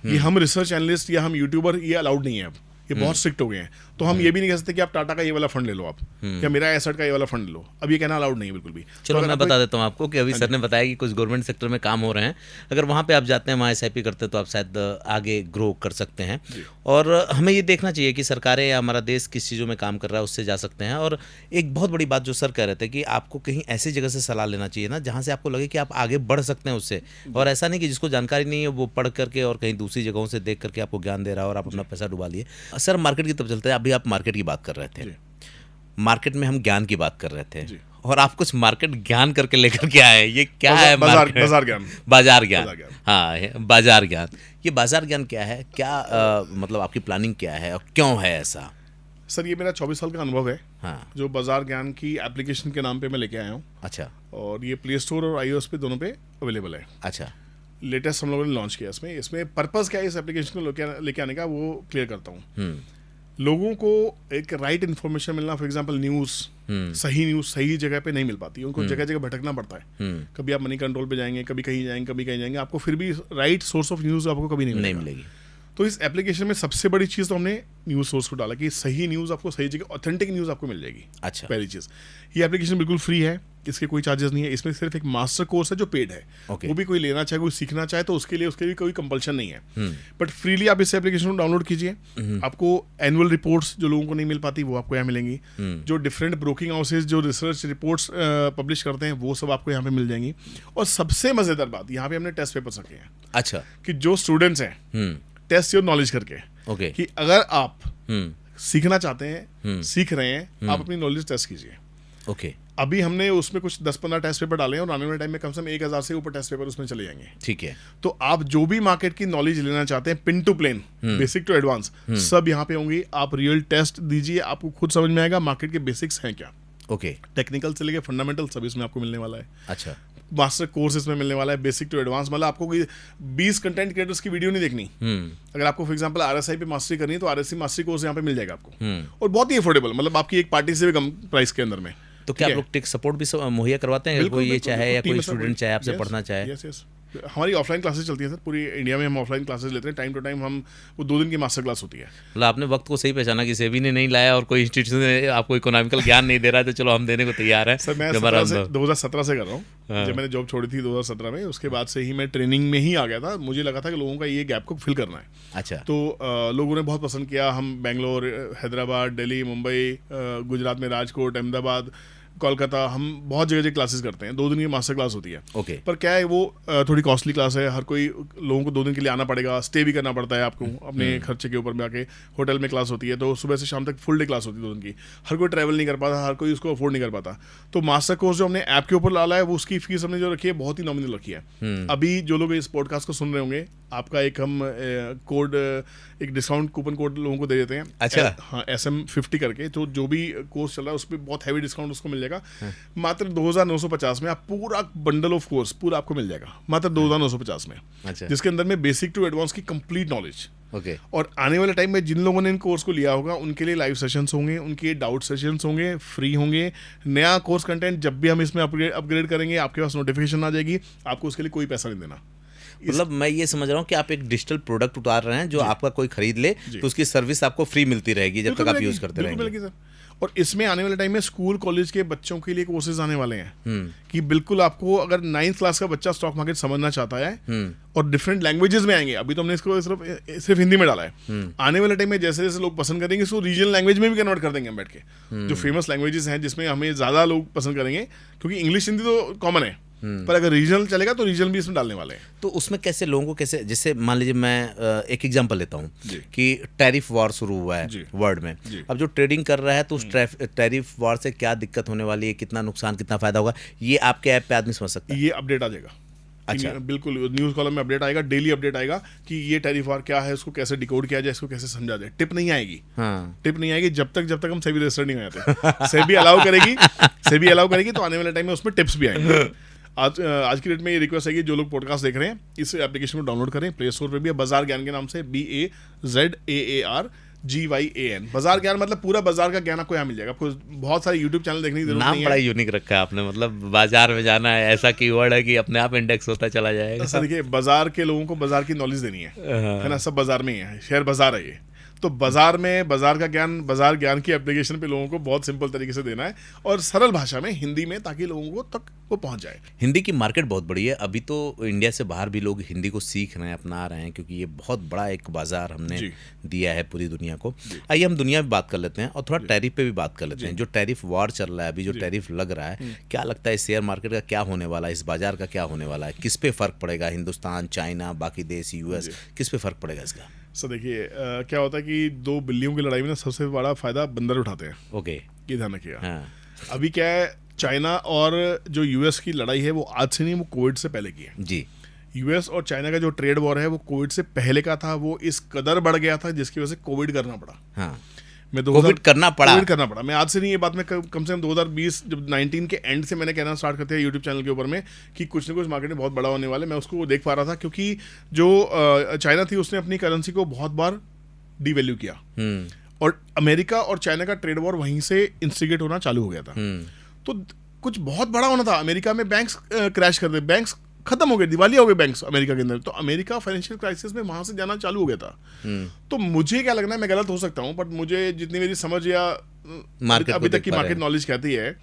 ये हम रिसर्च एनालिस्ट या हम यूट्यूबर ये अलाउड नहीं है अब, ये बहुत स्ट्रिक्ट हो गए हैं। तो हम ये भी नहीं कह सकते कि आप टाटा का ये वाला फंड ले लो आप, या मेरा एसेट का ये वाला फंड ले लो, अब ये कहना अलाउड नहीं है बिल्कुल भी। चलो मैं बता देता हूँ आपको कि अभी सर ने बताया कि कुछ गवर्नमेंट सेक्टर में काम हो रहे हैं, अगर वहाँ पे आप जाते हैं, वहाँ एसआईपी करते हैं तो आप शायद आगे ग्रो कर सकते हैं। और हमें ये देखना चाहिए कि सरकारें या हमारा देश किस चीज़ों में काम कर रहा है, उससे जा सकते हैं। और एक बहुत बड़ी बात जो सर कह रहे थे कि आपको कहीं ऐसी जगह से सलाह लेना चाहिए ना जहाँ से आपको लगे कि आप आगे बढ़ सकते हैं उससे, और ऐसा नहीं कि जिसको जानकारी नहीं है वो पढ़ करके और कहीं दूसरी जगहों से देख करके आपको ज्ञान दे रहा है और आप अपना पैसा डुबा लिए। सर मार्केट की तरफ चलते हैं। अभी आप मार्केट की बात कर रहे थे, मार्केट में हम ज्ञान की बात कर रहे थे, और आप कुछ मार्केट ज्ञान करके लेकर के आए, ये क्या है? बाजार ज्ञान। बाजार ज्ञान, हाँ, बाजार ज्ञान। ये बाजार ज्ञान क्या है? क्या मतलब आपकी प्लानिंग क्या है और क्यों है ऐसा? सर ये मेरा 24 साल का अनुभव है, हाँ, जो बाजार ज्ञान की एप्लीकेशन के नाम पे मैं लेके आया हूँ। अच्छा। और ये प्ले स्टोर और iOS पे दोनों पे अवेलेबल है। अच्छा। लेटेस्ट हम लोगों ने लॉन्च किया। इसमें पर्पस क्या है इस एप्लीकेशन को लेके आने का, वो क्लियर करता हूँ। लोगों को एक राइट इन्फॉर्मेशन मिलना, फॉर एग्जांपल न्यूज़, सही न्यूज़ सही जगह पे नहीं मिल पाती, उनको जगह जगह भटकना पड़ता है। कभी आप मनी कंट्रोल पे जाएंगे, कभी कहीं जाएंगे, कभी कहीं जाएंगे, आपको फिर भी राइट सोर्स ऑफ न्यूज़ आपको कभी नहीं मिलेगी। तो इस एप्लीकेशन में सबसे बड़ी चीज़ तो हमने न्यूज़ सोर्स को डाला कि सही न्यूज़ आपको सही जगह, ऑथेंटिक न्यूज़ आपको मिल जाएगी। अच्छा। पहली चीज़, ये एप्लीकेशन बिल्कुल फ्री है, इसके कोई चार्जेस नहीं है। इसमें सिर्फ एक मास्टर कोर्स है जो पेड है, वो भी कोई लेना चाहे, कोई सीखना चाहे तो उसके लिए कोई कंपल्शन नहीं है। बट फ्रीली आप इस एप्लीकेशन को डाउनलोड कीजिए। आपको एनुअल रिपोर्ट्स जो लोगों को नहीं मिल पाती वो आपको यहाँ मिलेंगी। जो डिफरेंट ब्रोकिंग हाउसेज जो रिसर्च रिपोर्ट्स पब्लिश करते हैं वो सब आपको यहाँ पे मिल जाएंगी। और सबसे मजेदार बात, यहाँ पे हमने टेस्ट पेपर्स रखे हैं। अच्छा। कि जो स्टूडेंट्स हैं, टेस्ट योर नॉलेज करके, कि अगर आप सीखना चाहते हैं, सीख रहे हैं, आप अपनी नॉलेज टेस्ट कीजिए। ओके। अभी हमने उसमें कुछ 10-15 टेस्ट पेपर डाले हैं और आने वाले टाइम में कम से कम 1000 से ऊपर टेस्ट पेपर उसमें चले जाएंगे। ठीक है। तो आप जो भी मार्केट की नॉलेज लेना चाहते हैं, pin to plane, basic to advance, सब यहाँ पे होंगी। आप रियल टेस्ट दीजिए, आपको खुद समझ में आएगा मार्केट के बेसिक्स हैं क्या। ओके। टेक्निकल से लेके फंडामेंटल सब इसमें आपको मिलने वाला है। अच्छा। मास्टर कोर्स इसमें मिलने वाला है, बेसिक टू एडवांस। मतलब आपको कोई 20 कंटेंट क्रिएटर्स की वीडियो नहीं देखनी। अगर आपको फॉर एग्जांपल आरएसआई पे मास्टरी करनी है तो आरएससी मास्टरी कोर्स यहाँ पे मिल जाएगा आपको, और बहुत ही अफोर्डेबल, मतलब आपकी एक पार्टी से भी कम प्राइस के अंदर में। तो क्या आप लोग टेक सपोर्ट भी मुहैया करवाते हैं? कोई ये चाहे या कोई स्टूडेंट चाहे आपसे पढ़ना चाहे? यस यस, हमारी ऑफलाइन क्लासेस चलती है सर, पूरी इंडिया में हम ऑफलाइन क्लासेस लेते हैं। टाइम टू टाइम हम वो 2 दिन की मास्टर क्लास होती है। मतलब आपने वक्त को सही पहचाना कि सेबी ने नहीं लाया और कोई इंस्टीट्यूशन आपको इकोनॉमिकल ज्ञान नहीं दे रहा है, तो चलो हम देने को तैयार है। सर मैं 2017 से कर रहा हूँ। जब मैंने जॉब छोड़ी थी 2017 में, उसके बाद से ही मैं ट्रेनिंग में ही आ गया था। मुझे लगा था कि लोगों का ये गैप को फिल करना है। अच्छा। तो लोगों ने बहुत पसंद किया। हम बेंगलोर, हैदराबाद, दिल्ली, मुंबई, गुजरात में राजकोट, अहमदाबाद, कोलकाता, हम बहुत जगह क्लासेस करते हैं। 2 दिन की मास्टर क्लास होती है। ओके। पर क्या है, वो थोड़ी कॉस्टली क्लास है। हर कोई लोगों को 2 दिन के लिए आना पड़ेगा, स्टे भी करना पड़ता है आपको अपने खर्चे के ऊपर में आके। होटल में क्लास होती है, तो सुबह से शाम तक फुल डे क्लास होती है 2 दिन की। हर कोई ट्रैवल नहीं कर पाता, हर कोई उसको अफोर्ड नहीं कर पाता। तो मास्टर कोर्स जो हमने ऐप के ऊपर डाला है, वो उसकी फीस हमने जो रखी है बहुत ही नॉमिनल रखी है। अभी जो लोग इस पॉडकास्ट को सुन रहे होंगे, आपका एक हम कोड, एक डिस्काउंट कूपन कोड लोगों को दे देते हैं। अच्छा। हाँ, SM50 करके। तो जो भी कोर्स चल रहा है उस पर बहुत हैवी डिस्काउंट उसको मिल जाएगा। मात्र 2950 में आप पूरा बंडल ऑफ कोर्स पूरा आपको मिल जाएगा, मात्र 2950 में। अच्छा। जिसके अंदर में बेसिक टू एडवांस की कंप्लीट नॉलेज। ओके। और आने वाले टाइम में जिन लोगों ने इन कोर्स को लिया होगा उनके लिए लाइव सेशंस होंगे, उनके डाउट सेशंस होंगे, फ्री होंगे। नया कोर्स कंटेंट जब भी हम इसमें अपग्रेड करेंगे, आपके पास नोटिफिकेशन आ जाएगी। आपको उसके लिए कोई पैसा नहीं देना। मतलब मैं ये समझ रहा हूँ कि आप एक डिजिटल प्रोडक्ट उतार रहे हैं जो आपका कोई खरीद ले तो उसकी सर्विस आपको फ्री मिलती रहेगी जब तक आप यूज करते रहेंगे। और इसमें आने वाले टाइम में स्कूल कॉलेज के बच्चों के लिए कोर्सेज आने वाले हैं कि बिल्कुल आपको, अगर 9th क्लास का बच्चा स्टॉक मार्केट समझना चाहता है और डिफरेंट लैंग्वेजेस में आएंगे, अभी तो हमने इसको सिर्फ हिंदी में डाला है। आने वाले टाइम में जैसे जैसे लोग पसंद करेंगे इसको रीजनल लैंग्वेज में भी कन्वर्ट कर देंगे हम बैठ के। जो फेमस लैंग्वेजेस हैं जिसमें हमें ज़्यादा लोग पसंद करेंगे, क्योंकि इंग्लिश हिंदी तो कॉमन है, पर अगर रीजनल चलेगा तो रीजनल भी इसमें डालने वाले हैं। तो उसमें कैसे लोगों को कैसे, जैसे मान लीजिए मैं एक एग्जांपल लेता हूँ कि टैरिफ वॉर शुरू हुआ है वर्ल्ड में। अब जो ट्रेडिंग कर रहा है तो उस टैरिफ वॉर से क्या दिक्कत होने वाली है, कितना नुकसान, कितना फायदा होगा, ये आपके ऐप पे आदमी समझ सकता है? ये अपडेट आ जाएगा। अच्छा, बिल्कुल न्यूज़ कॉलम में अपडेट आएगा, डेली अपडेट आएगा कि ये टैरिफ वॉर क्या है, उसको कैसे डिकोड किया जाए, इसको कैसे समझा जाए। टिप नहीं आएगी। हाँ। टिप नहीं आएगी जब तक हम सेबी रजिस्टर्ड नहीं हो जाते। सेबी अलाउ करेगी तो आने वाले टाइम में उसमें टिप्स भी आएंगे। आज की डेट में ये रिक्वेस्ट है कि जो लोग पॉडकास्ट देख रहे हैं इस एप्लीकेशन को डाउनलोड करें, प्ले स्टोर पे भी है, बाजार ज्ञान के नाम से, BAZAARGYAN। बाजार ज्ञान मतलब पूरा बाजार का ज्ञान आपको यहाँ मिल जाएगा। आपको बहुत सारे यूट्यूब चैनल देखने की जरूरत नहीं है। नाम बड़ा यूनिक रखा है आपने, मतलब बाजार में जाना है, ऐसा कीवर्ड है कि अपने आप इंडेक्स होता चला जाएगा। सर देखिए, बाजार के लोगों को बाजार की नॉलेज देनी है ना, सब बाजार में ही है, शेयर बाजार है ये। तो बाजार में बाजार का ज्ञान, बाजार ज्ञान की एप्लीकेशन पे लोगों को बहुत सिंपल तरीके से देना है और सरल भाषा में, हिंदी में, ताकि लोगों को तक वो पहुंच जाए। हिंदी की मार्केट बहुत बड़ी है, अभी तो इंडिया से बाहर भी लोग हिंदी को सीख रहे हैं, अपना रहे हैं, क्योंकि ये बहुत बड़ा एक बाजार हमने दिया है पूरी दुनिया को। आइए हम दुनिया में बात कर लेते हैं और थोड़ा टैरिफ पे भी बात कर लेते हैं। जो टैरिफ वॉर चल रहा है अभी, जो टैरिफ लग रहा है, क्या लगता है शेयर मार्केट का क्या होने वाला है, इस बाजार का क्या होने वाला है, किस पे फर्क पड़ेगा? हिंदुस्तान, चाइना, बाकी देश, US, किस पे फर्क पड़ेगा इसका? सर देखिए, क्या होता है कि दो बिल्लियों की लड़ाई में ना सबसे बड़ा फायदा बंदर उठाते हैं। ओके, ये ध्यान रखिएगा। अभी क्या है, चाइना और जो US की लड़ाई है वो आज से नहीं, वो कोविड से पहले की है जी। US और चाइना का जो ट्रेड वॉर है वो कोविड से पहले का था। वो इस कदर बढ़ गया था जिसकी वजह से कोविड करना पड़ा। हाँ, कोविड करना पड़ा। मैं आज से नहीं, ये बात में कम से कम 2020 जब 19 के एंड से मैंने कहना स्टार्ट करते हैं यूट्यूब चैनल के ऊपर में कि कुछ ना कुछ मार्केट में बहुत बड़ा होने वाला है। मैं उसको देख पा रहा था क्योंकि जो चाइना थी उसने अपनी करेंसी को बहुत बार डिवैल्यू किया और अमेरिका और चाइना का ट्रेड वॉर वहीं से इंस्टिगेट होना चालू हो गया था। तो कुछ बहुत बड़ा होना था। अमेरिका में बैंक्स क्रैश कर दे, बैंक्स खत्म हो गए, दिवालिया हो गए बैंक्स अमेरिका के अंदर। तो अमेरिका फाइनेंशियल क्राइसिस में वहां से जाना चालू हो गया था। तो मुझे क्या लगना है, मैं गलत हो सकता हूं, बट मुझे जितनी मेरी समझ या अभी तक की मार्केट नॉलेज कहती है,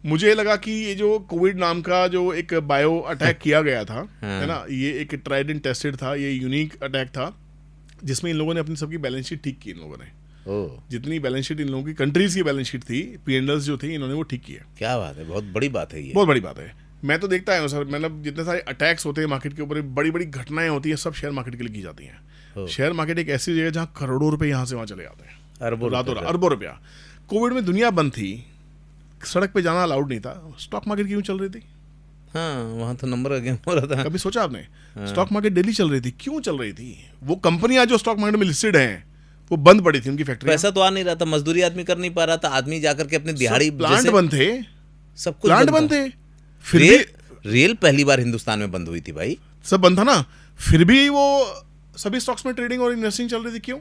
मुझे लगा कि ये जो कोविड नाम का जो एक बायो अटैक किया गया था, है ना, ये एक ट्राइड एंड टेस्टेड था, ये यूनिक अटैक था जिसमें इन लोगों ने अपनी सबकी बैलेंस शीट ठीक की। इन लोगों ने जितनी बैलेंस शीट इन लोगों की कंट्रीज की बैलेंस शीट थी, P&Ls जो थी, इन्होंने वो ठीक किया। क्या बात है, बहुत बड़ी बात है ये, बहुत बड़ी बात है। मैं तो देखता हूँ सर, मतलब जितने सारे अटैक्स होते हैं मार्केट के ऊपर, बड़ी बड़ी घटनाएं होती है, सब शेयर मार्केट के लिए की जाती हैं। शेयर मार्केट एक ऐसी जगह जहाँ करोड़ों रुपए यहाँ से वहाँ चले जाते हैं, अरबों रुपया। कोविड में दुनिया बंद थी, सड़क पे जाना अलाउड नहीं था, स्टॉक मार्केट क्यों चल रही थी? हाँ, वहाँ तो नंबर गेम हो रहा था। कभी सोचा आपने? स्टॉक मार्केट डेली चल रही थी, क्यों चल रही थी? वो कंपनियां जो स्टॉक मार्केट में लिस्टेड हैं वो बंद पड़ी थी, उनकी फैक्ट्री, पैसा तो आ नहीं रहा था, मजदूरी आदमी कर नहीं पा रहा था, आदमी जाकर के अपनी दिहाड़ी, प्लांट बंद थे, सब कुछ प्लांट बंद थे, फिर भी रेल पहली बार हिंदुस्तान में बंद हुई थी भाई, सब बंद था ना, फिर भी वो सभी स्टॉक्स में ट्रेडिंग और इन्वेस्टिंग चल रही थी। क्यों?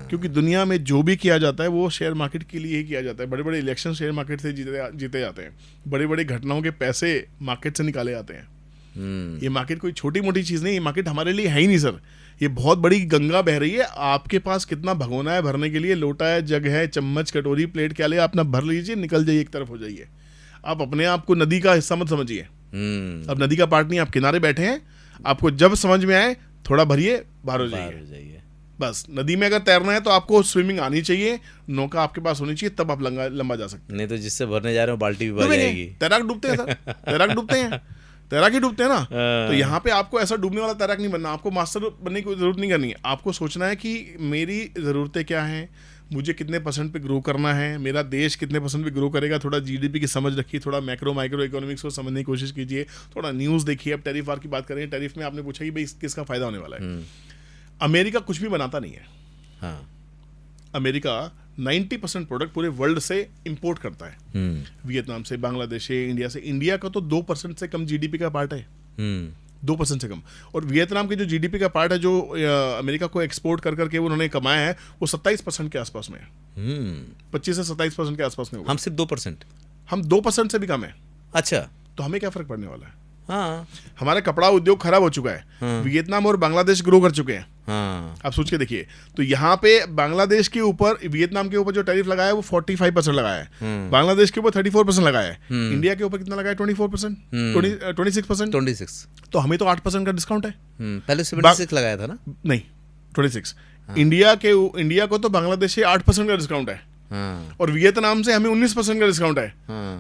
क्योंकि दुनिया में जो भी किया जाता है वो शेयर मार्केट के लिए ही किया जाता है। बड़े बड़े इलेक्शन शेयर मार्केट से जीते जाते हैं, बड़ी बड़ी घटनाओं के पैसे मार्केट से निकाले जाते हैं। ये मार्केट कोई छोटी मोटी चीज नहीं, ये मार्केट हमारे लिए है ही नहीं सर, ये बहुत बड़ी गंगा बह रही है। आपके पास कितना भगोना है भरने के लिए, लोटा है, जग है, चम्मच, कटोरी, प्लेट, क्या ले, अपना भर लीजिए, निकल जाइए, एक तरफ हो जाइए। आप अपने आप को नदी का हिस्सा मत समझिए। अब नदी का पार्ट नहीं, आप किनारे बैठे हैं, आपको जब समझ में आए थोड़ा भरिए, बाहर हो जाइए। बस नदी में अगर तैरना है तो आपको स्विमिंग आनी चाहिए, नौका आपके पास होनी चाहिए, तब आप लंबा जा सकते हैं। नहीं तो जिससे भरने जा रहे हो बाल्टी भी भर जाएगी। तैराक डूबते हैं सर, तैराक डूबते हैं, तैराक ही डूबते हैं ना। तो यहाँ पे आपको ऐसा डूबने वाला तैराक नहीं बनना, आपको मास्टर बनने की जरूरत नहीं करनी है। आपको सोचना है कि मेरी ज़रूरतें क्या हैं, मुझे कितने % पे ग्रो करना है, मेरा देश कितने % पे ग्रो करेगा। थोड़ा GDP की समझ रखिए, थोड़ा मैक्रो माइक्रो इकोनॉमिक्स को समझने की कोशिश कीजिए, थोड़ा न्यूज़ देखिए। अब टैरिफ वार की बात करें, टैरिफ में आपने पूछा कि भाई किसका फायदा होने वाला है। अमेरिका कुछ भी बनाता नहीं है। हाँ, अमेरिका 90% प्रोडक्ट पूरे वर्ल्ड से इंपोर्ट करता है, वियतनाम से, बांग्लादेश से, इंडिया से। इंडिया का तो 2% से कम GDP का पार्ट है, 2% से कम। और वियतनाम के जो GDP का पार्ट है जो अमेरिका को एक्सपोर्ट कर करके उन्होंने कमाया है, वो 27% के आसपास में है। 25 से 27% के आसपास में होगा। हम सिर्फ 2%, हम 2% से भी कम है। अच्छा, तो हमें क्या फर्क पड़ने वाला है? हाँ, हमारा कपड़ा उद्योग खराब हो चुका है। हाँ। वियतनाम और बांग्लादेश ग्रो कर चुके हैं। हाँ। आप सोच के देखिए, तो यहाँ पे बांग्लादेश के ऊपर, वियतनाम के ऊपर जो टैरिफ लगाया है वो 45% लगाया है, बांग्लादेश के ऊपर 34% लगाया है, इंडिया के ऊपर कितना लगाया है? 24%, 26%। तो हमें तो 8% का डिस्काउंट है। पहले 76 लगाया था ना? नहीं, 26। इंडिया को तो बांग्लादेश से 8% का डिस्काउंट है, और वियतनाम से हमें 19% का डिस्काउंट है।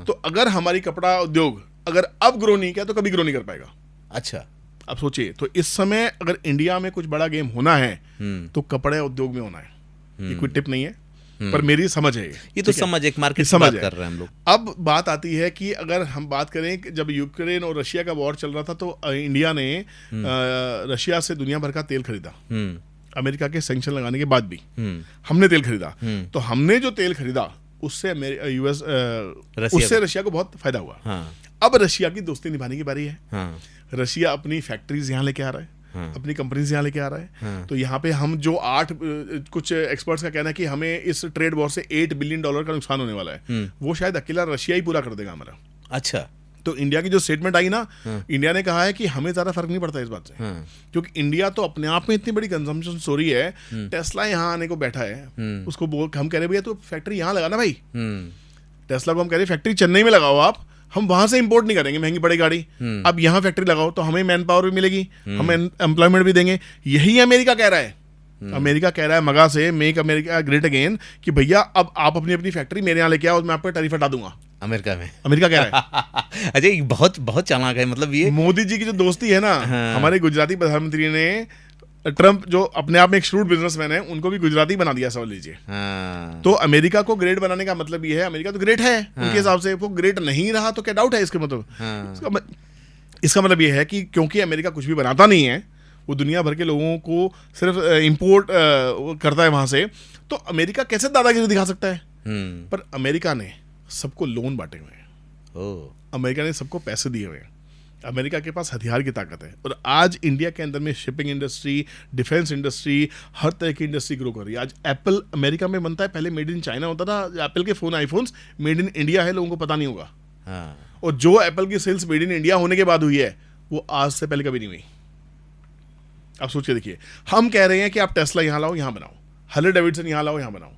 तो अगर हमारी कपड़ा उद्योग अगर अब ग्रो नहीं किया तो कभी ग्रो नहीं कर पाएगा। अच्छा। अब सोचिए, तो इस समय अगर इंडिया में कुछ बड़ा गेम होना है तो कपड़े उद्योग में होना है। ये कोई टिप नहीं है, पर मेरी समझ है ये तो समझ, एक मार्केट की समझ बात कर रहे हैं हम लोग। अब बात आती है कि अगर हम बात करें कि जब यूक्रेन और रशिया का वॉर चल रहा था तो इंडिया ने रशिया से दुनिया भर का तेल खरीदा, अमेरिका के सैंक्शन लगाने के बाद भी हमने तेल खरीदा। तो हमने जो तेल खरीदा उससे यूएस उससे रशिया को बहुत फायदा हुआ। हाँ। अब रशिया की दोस्ती निभाने की बारी है। हाँ। रशिया अपनी फैक्ट्रीज यहाँ लेके आ रहा है, हाँ। अपनी कंपनीज यहाँ लेके आ रहा है। हाँ। तो यहाँ पे हम जो कुछ एक्सपर्ट्स का कहना है कि हमें इस ट्रेड वॉर से $8 बिलियन का नुकसान होने वाला है, वो शायद अकेला रशिया ही पूरा कर देगा हमारा। अच्छा। तो इंडिया की जो स्टेटमेंट आई ना, इंडिया ने कहा है कि हमें ज्यादा फर्क नहीं पड़ता इस बात से, क्योंकि इंडिया तो अपने आप में इतनी बड़ी कंजम्पशन स्टोरी है। टेस्ला यहाँ आने को बैठा है, उसको बोल हम कह रहे भैया तो फैक्ट्री यहाँ लगा ना भाई। टेस्ला को हम कह रहे फैक्ट्री चेन्नई में लगाओ आप, हम वहां से इंपोर्ट नहीं करेंगे महंगी पड़ी गाड़ी, अब यहाँ फैक्ट्री लगाओ तो हमें मैन पावर भी मिलेगी, हम एम्प्लॉयमेंट भी देंगे। यही अमेरिका कह रहा है। अमेरिका कह रहा है मगा से, मेक अमेरिका ग्रेट अगेन, कि भैया अब आप अपनी अपनी फैक्ट्री मेरे यहाँ लेके आओ, मैं आपको टैरिफ हटा दूंगा। अमेरिका में, अमेरिका कह रहा है। अजय बहुत बहुत चालाक है, मतलब ये मोदी जी की जो दोस्ती है ना, हमारे गुजराती प्रधानमंत्री ने ट्रम्प जो अपने आप में एक श्रूड बिजनेसमैन है, उनको भी गुजराती बना दिया, समझ लीजिए। तो अमेरिका को ग्रेट बनाने का मतलब ये है, अमेरिका तो ग्रेट है उनके हिसाब से, वो ग्रेट नहीं रहा तो क्या डाउट है इसके मतलब। इसका मतलब ये है कि क्योंकि अमेरिका कुछ भी बनाता नहीं है, वो दुनिया भर के लोगों को सिर्फ इंपोर्ट करता है वहां से, तो अमेरिका कैसे दादागिरी दिखा सकता है। पर अमेरिका ने सबको लोन बांटे हुए हैं, अमेरिका ने सबको पैसे दिए हुए हैं, अमेरिका के पास हथियार की ताकत है। और आज इंडिया के अंदर में शिपिंग इंडस्ट्री, डिफेंस इंडस्ट्री, हर तरह की इंडस्ट्री ग्रो कर रही है। आज एप्पल अमेरिका में बनता है, पहले मेड इन चाइना होता था। एप्पल के phone, iPhones made in India है, लोगों को पता नहीं होगा। और जो एप्पल की सेल्स मेड इन इंडिया होने के बाद हुई है, वो आज से पहले कभी नहीं हुई। आप सोच के देखिए, हम कह रहे हैं कि आप टेस्ला यहाँ लाओ, यहाँ बनाओ, हार्ले डेविडसन यहाँ लाओ, यहाँ बनाओ।